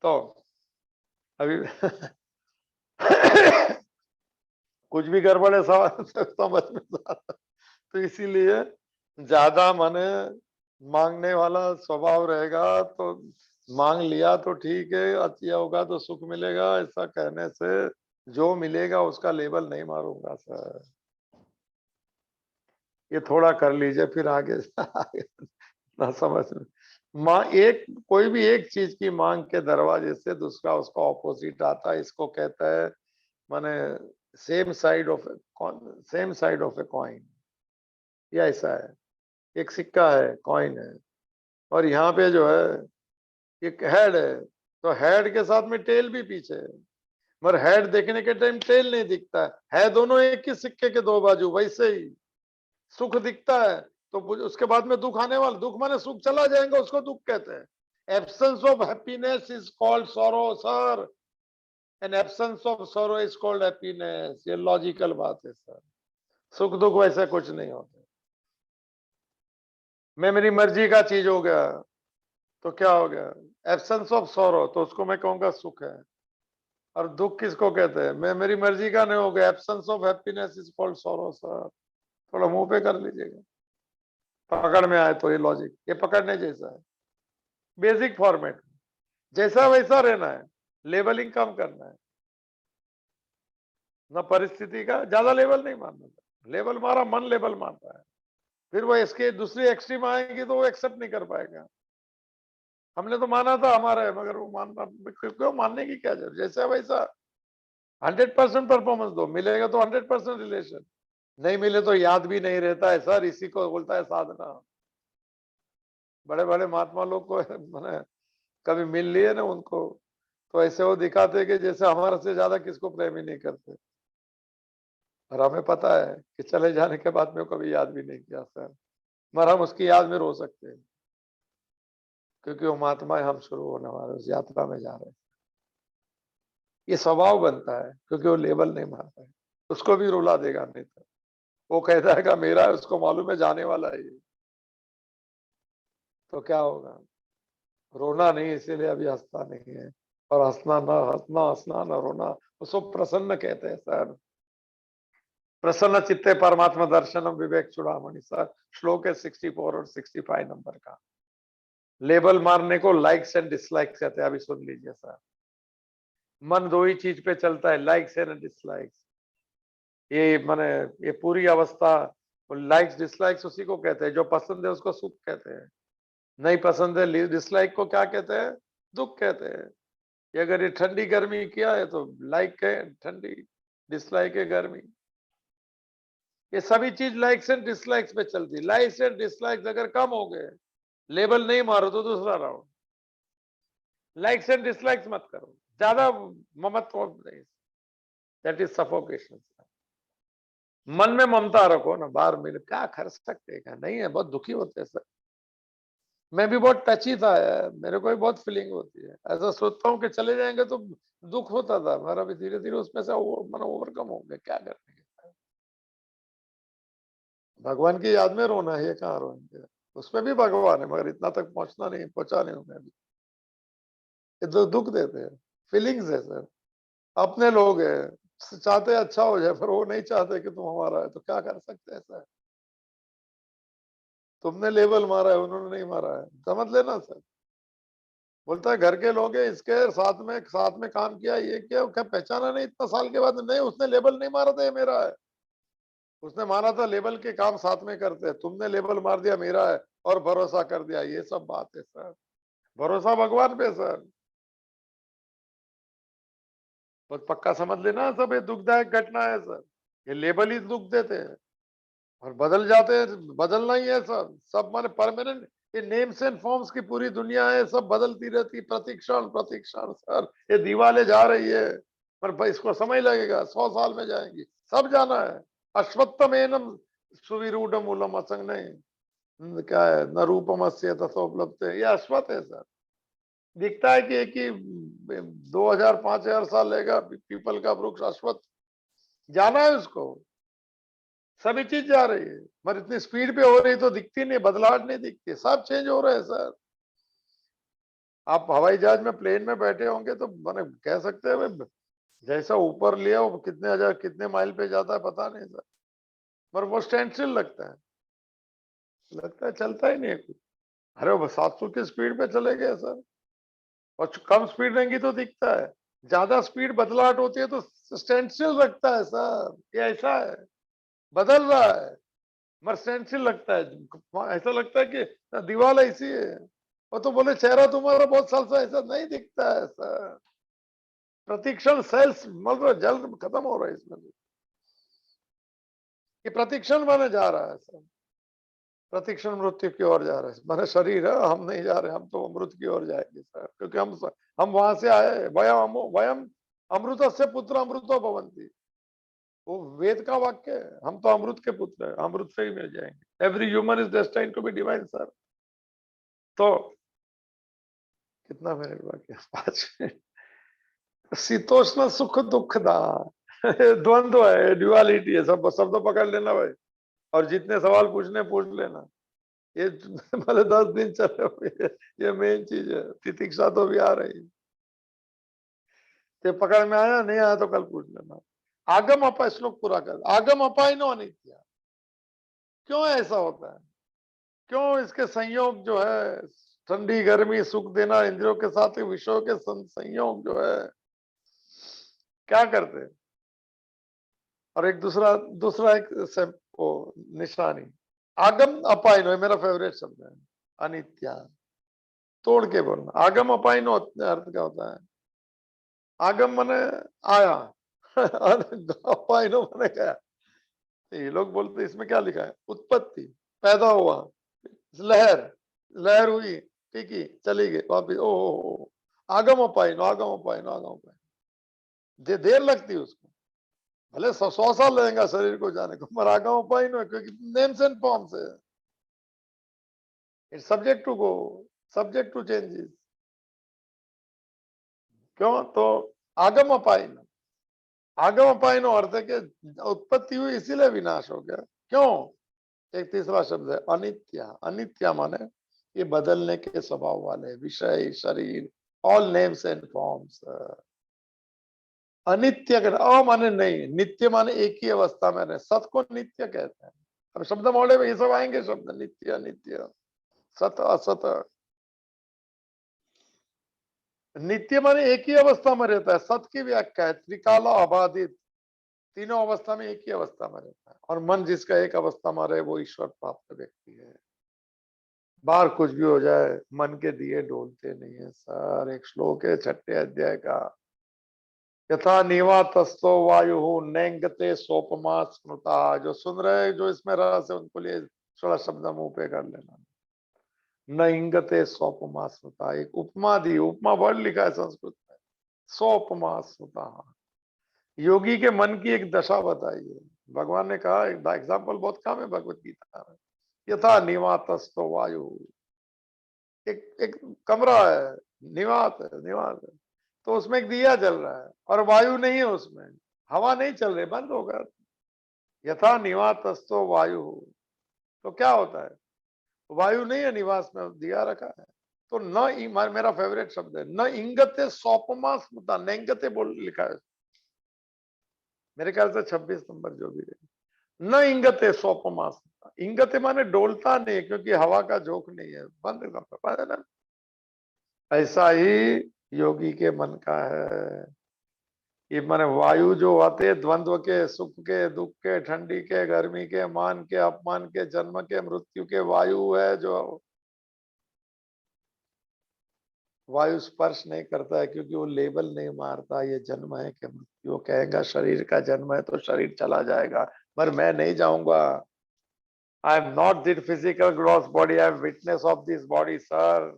तो अभी कुछ भी गड़बड़ है समझ में आता। तो इसीलिए ज्यादा माने मांगने वाला स्वभाव रहेगा तो मांग लिया तो ठीक है, अच्छा होगा तो सुख मिलेगा, ऐसा कहने से जो मिलेगा उसका लेबल नहीं मारूंगा सर। ये थोड़ा कर लीजिए फिर आगे ना समझ में। एक कोई भी एक चीज की मांग के दरवाजे से दूसरा उसका ऑपोजिट आता है, इसको कहता है माने same side of a coin. ये ऐसा है, एक सिक्का है, कॉइन है, और यहाँ पे जो है एक हेड है, तो हेड के साथ में टेल भी पीछे है, मगर हेड देखने के टाइम टेल नहीं दिखता है दोनों एक ही सिक्के के दो बाजू। वैसे ही सुख दिखता है तो उसके बाद में दुख आने वाला, दुख माने सुख चला जाएगा उसको दुख कहते हैं। Absence of happiness is called sorrow sir, and absence of sorrow is called happiness. ये लॉजिकल बात है सर, सुख दुख वैसे कुछ नहीं होता। मैं मेरी मर्जी का चीज हो गया तो क्या हो गया, एब्सेंस ऑफ सॉरो, तो उसको मैं कहूंगा सुख है। और दुख किसको कहते हैं, मैं मेरी मर्जी का नहीं हो गया, absence of happiness is called sorrow sir. थोड़ा मुंह पे कर लीजिएगा, पकड़ में आए तो ये लॉजिक, ये पकड़ने जैसा है। बेसिक फॉर्मेट जैसा वैसा रहना है, लेबलिंग कम करना है, ना परिस्थिति का ज्यादा लेबल नहीं मानना। लेबल मारा मन लेबल मानता है, फिर वो इसके दूसरी एक्सट्रीम आएंगी तो वो एक्सेप्ट नहीं कर पाएगा। हमने तो माना था हमारा है, मगर वो मानना क्यों, मानने की क्या जरूरत, जैसा वैसा 100% परफॉर्मेंस दो, मिलेगा तो 100% रिलेशन, नहीं मिले तो याद भी नहीं रहता है सर, इसी को बोलता है साधना। बड़े बड़े महात्मा लोग को मैंने कभी मिल लिए ना उनको, तो ऐसे वो दिखाते कि जैसे हमारे से ज्यादा किसको प्रेम ही नहीं करते, और हमें पता है कि चले जाने के बाद में कभी याद भी नहीं किया सर, मगर हम उसकी याद में रो सकते हैं क्योंकि वो महात्मा है, हम शुरू होने वाले उस यात्रा में जा रहे हैं। ये स्वभाव बनता है क्योंकि वो लेबल नहीं मारता है, उसको भी रुला देगा नहीं तो वो कहता है मेरा है, उसको मालूम है जाने वाला है ये, तो क्या होगा, रोना नहीं, इसीलिए अभी हंसता नहीं है। और हंसना ना हंसना, हंसना ना रोना, उसको प्रसन्न कहते हैं सर। प्रसन्न चित्ते परमात्मा दर्शनम विवेक चूड़ामणि सर, श्लोक है 64 और 65 नंबर का। लेबल मारने को लाइक्स एंड डिसलाइक्स कहते हैं, अभी सुन लीजिए सर। मन दो ही चीज पे चलता है, लाइक्स एंड डिसलाइक्स। ये माने ये पूरी अवस्था, लाइक्स डिसलाइक्स उसी को कहते हैं, जो पसंद है उसको सुख कहते हैं, नहीं पसंद है डिसलाइक को क्या कहते हैं, दुख कहते हैं। ये अगर ये ठंडी गर्मी किया है तो लाइक है ठंडी, डिसलाइक है गर्मी। ये सभी चीज लाइक्स एंड डिसलाइक्स पे चलती है। लाइक्स एंड डिसलाइक्स अगर कम हो गए, लेबल नहीं मारो तो दूसरा राउंड। लाइक्स एंड डिसलाइक्स मत करो, ज्यादा ममत्व नहीं, दैट इज सफोकेशन। मन में ममता रखो ना, बाहर मिले क्या कर सकते हैं, क्या नहीं है, बहुत दुखी होते हैं सर। मैं भी बहुत टची था यार, मेरे को भी बहुत फीलिंग होती है, ऐसा सोचता हूँ कि चले जाएंगे तो दुख होता था, मेरा भी धीरे धीरे उसमें से ओवरकम हो गया, क्या करने के। भगवान की याद में रोना है, ये कहाँ रोएंगे, उसमें भी भगवान है मगर इतना तक पहुंचना नहीं, पहुंचा नहीं हूं मैं अभी। ये दुख देते हैं, फीलिंग्स है सर, अपने लोग हैं, चाहते अच्छा हो जाए पर वो नहीं चाहते कि तुम हमारा है, तो क्या कर सकते हैं सर। तुमने लेबल मारा है, उन्होंने नहीं मारा है, समझ लेना सर। बोलता है घर के लोग हैं इसके, साथ में काम किया, ये किया, क्या पहचाना नहीं इतना साल के बाद, नहीं उसने लेबल नहीं मारा था ये मेरा है, उसने माना था लेबल के काम साथ में करते हैं, तुमने लेबल मार दिया मेरा है और भरोसा कर दिया, ये सब बात है सर। भरोसा भगवान पे सर, बस पक्का समझ लेना, सब ये दुखदायक घटना है सर, ये लेबल ही दुख देते हैं और बदल जाते हैं, बदलना ही है सब, सब माने परमानेंट। ये नेम्स एंड फॉर्म्स की पूरी दुनिया है, सब बदलती रहती, प्रतिक्षण प्रतिक्षण सर, ये दीवारें जा रही है, पर भाई इसको समय लगेगा, 100 साल में जाएंगी, सब जाना है। अश्वत्थम एनम सुविरूढ़ मूलम असंग नहीं, क्या है, न रूपम अस्य तथोपलब्ध, ये अश्वत्थ है सर। दिखता है कि एक ही 2000 5000 साल लेगा, पीपल का वृक्ष अश्वत्थ, जाना है उसको, सभी चीज जा रही है, मगर इतनी स्पीड पे हो रही तो दिखती नहीं, बदलाव नहीं दिखती, सब चेंज हो रहा है सर। आप हवाई जहाज में, प्लेन में बैठे होंगे तो मैंने कह सकते हैं भाई, जैसा ऊपर लिया वो कितने हजार कितने माइल पे जाता है पता नहीं सर, मगर वो स्टैंड स्टिल लगता है चलता ही नहीं है कुछ। अरे वो 700 की स्पीड पे चले गए सर, और कम स्पीड रहेंगी तो दिखता है, ज्यादा स्पीड बदलाहट होती है तो स्टैंड स्टिल रखता है सर, ये ऐसा है, बदल रहा है मगर स्टैंड स्टिल लगता है, ऐसा लगता है कि दीवार ऐसी है। वो तो बोले चेहरा तुम्हारा बहुत साल से ऐसा नहीं दिखता है सर, प्रतीक्षण सेल्स मतलब जल्द खत्म हो रहा है इसमें, ये प्रतीक्षण बने जा रहा है सर, प्रतीक्षण मृत्यु की ओर जा रहा है, मेरा शरीर है, हम नहीं जा रहे, हम तो अमृत की ओर जाएंगे सर, क्योंकि हम वहां से आए, वयम वयम अमृत से पुत्र अमृतो भवंती, वो वेद का वाक्य है, हम तो अमृत के पुत्र हैं, अमृत से ही मिल जाएंगे, every human is destined to be divine sir. तो कितना मिनट बाकी है? 5 मिनट। शीतोष्ण सुख दुखदान द्वंद्व है, ड्युअलिटी है, सब शब्द पकड़ लेना भाई, और जितने सवाल पूछने पूछ लेना, ये भले 10 दिन चले हुए, ये मेन चीज है, तितिक्षा तो भी आ रही है, ये पकड़ में आया नहीं आया तो कल पूछ लेना। आगम अपा, श्लोक पूरा कर, आगम अपाय नो अनित्य, क्यों ऐसा होता है, क्यों इसके संयोग जो है, ठंडी गर्मी सुख देना इंद्रियों के साथ विषयों के संयोग जो है क्या करते हैं। और एक दूसरा दूसरा एक वो निशानी, आगम अपायनो, मेरा फेवरेट शब्द है, अनित्या, तोड़ के बोलना, आगम अपायनो अर्थ क्या होता है, आगम मने आया अपायनो मने क्या, ये लोग बोलते इसमें क्या लिखा है, उत्पत्ति, पैदा हुआ, लहर, लहर हुई, टिकी, चली गई वापिस, ओ आगम अपायनो, आगम अपायनो, आगम अपायनो, देर लगती है उसको, भले 100 साल लगेगा शरीर को जाने को, मगर आगम अपायनो है, क्योंकि नेम्स एंड फॉर्म्स है, it's subject to go, subject to changes, क्यों, तो आगम अपायनो, आगम अपायनो अर्थ है कि उत्पत्ति हुई इसीलिए विनाश हो गया, क्यों। एक तीसरा शब्द है अनित्य, अनित्य माने ये बदलने के स्वभाव वाले विषय शरीर, ऑल नेम्स एंड फॉर्म्स, अनित्य अ माने नहीं, नित्य माने एक ही अवस्था में रहे, सत को नित्य कहते हैं। अब शब्द मोड़े में ये सब आएंगे शब्द, नित्य अनित्य, सत असत, नित्य माने एक ही अवस्था में रहता है, सत की व्याख्या है त्रिकाला अबाधित, तीनों अवस्था में एक ही अवस्था में रहता है, और मन जिसका एक अवस्था में रहे वो ईश्वर प्राप्त व्यक्ति है। बाहर कुछ भी हो जाए, मन के दिए डोलते नहीं है सर, एक श्लोक है 6 अध्याय का, यथा निवातस्थो वायु नैंगते सोपमा स्मृता, जो सुन रहे जो इसमें रस है उनको लिए थोड़ा शब्द मुंह पे कर लेना, न इंगते सोपमा स्मृता, एक उपमा दी, उपमा वर्ड लिखा है संस्कृत में, सोपमा स्मृता, योगी के मन की एक दशा बताई है, भगवान ने कहा, एग्जाम्पल बहुत कम है भगवत गीता में, यथा निवातस्थो वायु, एक कमरा है, निवात है, निवात है, तो उसमें एक दिया जल रहा है और वायु नहीं है उसमें, हवा नहीं चल रही, बंद होगा, यथा निवातस्थो वायु, तो क्या होता है, वायु नहीं है निवास में, दिया रखा है, तो न, मेरा फेवरेट शब्द है, न इंगते सोपमा स्मृता, नैंगते बोल लिखा है, मेरे ख्याल से 26 नंबर जो भी है, न इंगते सोपमा स्मृता, इंगते माने डोलता नहीं, क्योंकि हवा का झोंक नहीं है, बंद ना, ऐसा ही योगी के मन का है, ये माने वायु जो आते हैं द्वंद्व के, सुख के, दुख के, ठंडी के, गर्मी के, मान के, अपमान के, जन्म के, मृत्यु के, वायु है जो वायु स्पर्श नहीं करता है, क्योंकि वो लेबल नहीं मारता ये जन्म है कि मृत्यु, कहेगा शरीर का जन्म है तो शरीर चला जाएगा, पर मैं नहीं जाऊंगा, I am not this physical gross body, I am witness of this body sir,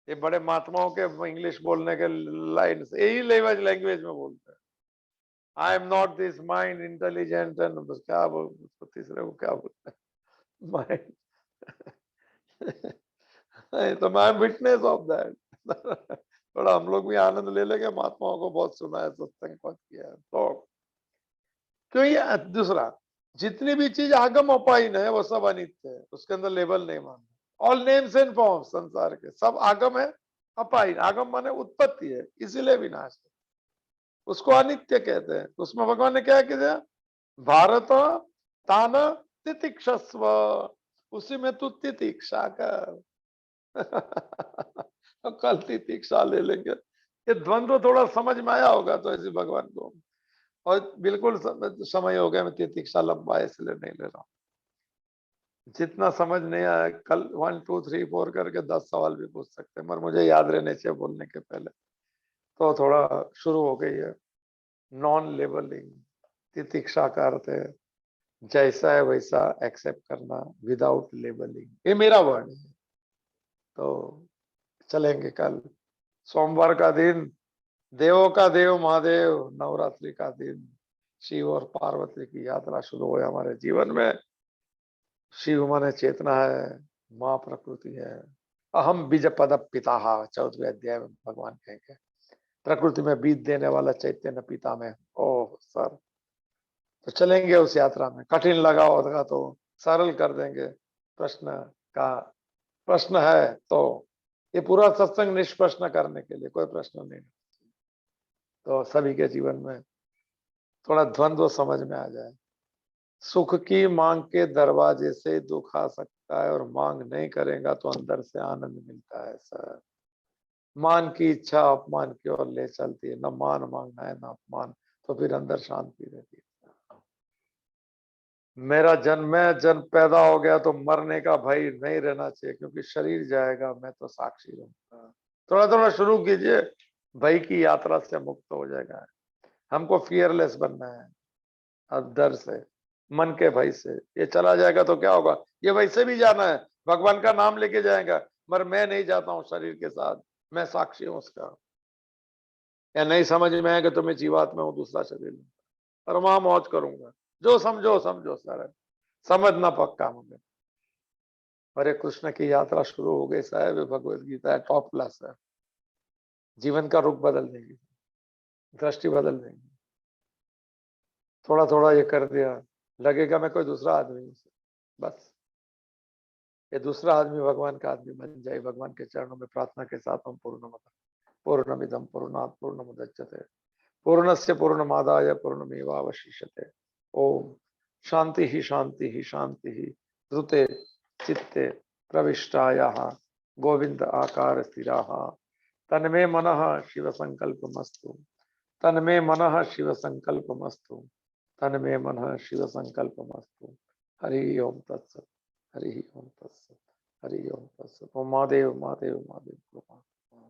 ये बड़े महात्माओं के इंग्लिश बोलने के लाइन से यही लैंग्वेज में बोलते हैं, I am not this mind intelligent and क्या बोल, तीसरे को क्या बोलते हैं, माइंड तो मैं विटनेस ऑफ दैट थोड़ा हम लोग भी आनंद ले लेंगे, महात्माओं को बहुत सुना है, सत्संग बहुत किया है, तो क्यों ये दूसरा, जितनी भी चीज आगम अपाइन है वो सब अनित्य है, उसके अंदर लेबल नहीं मानना। ऑल नेम्स एंड फॉर्म संसार के सब आगम है, अपाइन, आगम माने उत्पत्ति है, इसीलिए विनाश है, उसको अनित्य कहते हैं। उसमें भगवान ने क्या किया, भारत तान तितिक्षस्व, उसी में तू तितिक्षा कर। तो कल तितिक्षा ले लेंगे। ये द्वंद्व थोड़ा समझ में आया होगा तो ऐसे भगवान को, और बिल्कुल समय हो गया, मैं तितिक्षा लंबा है इसलिए नहीं ले रहा हूँ। जितना समझ नहीं आया कल 1 2 3 4 करके 10 सवाल भी पूछ सकते हैं, मगर मुझे याद रहने चाहिए बोलने के पहले। तो थोड़ा शुरू हो गई है नॉन लेबलिंग, तितिक्षा का अर्थ है जैसा है वैसा एक्सेप्ट करना विदाउट लेबलिंग, ये मेरा वर्ड है। तो चलेंगे कल सोमवार का दिन, देवों का देव महादेव, नवरात्रि का दिन, शिव और पार्वती की यात्रा शुरू हो हमारे जीवन में। शिव माने चेतना है, माँ प्रकृति है। अहम बीज पद पिता, 14वें अध्याय में भगवान कहेंगे प्रकृति में बीज देने वाला चैतन्य पिता में। ओह सर, तो चलेंगे उस यात्रा में, कठिन लगा होगा तो सरल कर देंगे। प्रश्न का प्रश्न है तो ये पूरा सत्संग निष्प्रश्न करने के लिए, कोई प्रश्न नहीं। तो सभी के जीवन में थोड़ा द्वंद्व समझ में आ जाए। सुख की मांग के दरवाजे से दुख आ सकता है, और मांग नहीं करेगा तो अंदर से आनंद मिलता है सर। मान की इच्छा अपमान की ओर ले चलती है, न मान मांगना है न अपमान, तो फिर अंदर शांति रहती है। मेरा जन्म, मैं जन्म पैदा हो गया तो मरने का भय नहीं रहना चाहिए, क्योंकि शरीर जाएगा, मैं तो साक्षी रहूंगा। थोड़ा थोड़ा शुरू कीजिए, भय की यात्रा से मुक्त हो जाएगा। हमको फियरलेस बनना है, अब डर से, मन के भय से। ये चला जाएगा तो क्या होगा, ये वैसे भी जाना है, भगवान का नाम लेके जाएगा, मगर मैं नहीं जाता हूँ शरीर के साथ, मैं साक्षी हूँ उसका। या नहीं समझ में आएगा तो मैं जीवात्मा हूँ, दूसरा शरीर हूँ, और वहां मौज करूंगा। जो समझो समझो सर, समझना पक्का मुझे। हरे कृष्ण की यात्रा शुरू हो गई साहब, भगवत गीता है टॉप क्लास है, जीवन का रुख बदल देगी, दृष्टि बदल देगी। थोड़ा थोड़ा ये कर दिया, लगेगा मैं कोई दूसरा आदमी हूँ, बस ये दूसरा आदमी भगवान का आदमी बन जाए। भगवान के चरणों में प्रार्थना के साथ हम पूर्णमिदं पूर्णात् पूर्णमुदच्यते पूर्णस्य पूर्णमादाय पूर्णमेवावशिष्यते। ओम शांति ही शांति ही शांति ही ऋते चित्ते प्रविष्टायाः गोविंद आकार स्थिराः तन्मे मनः शिव संकल्पमस्तु, तन्मे मनः शिव संकल्पमस्तु, तन्मे मनः शिव संकल्पमस्तु। हरि ओम तत्सत, हरि ओम तत्सत, हरि ओम तत्सत। ओम महादेव महादेव महादेव कृपा।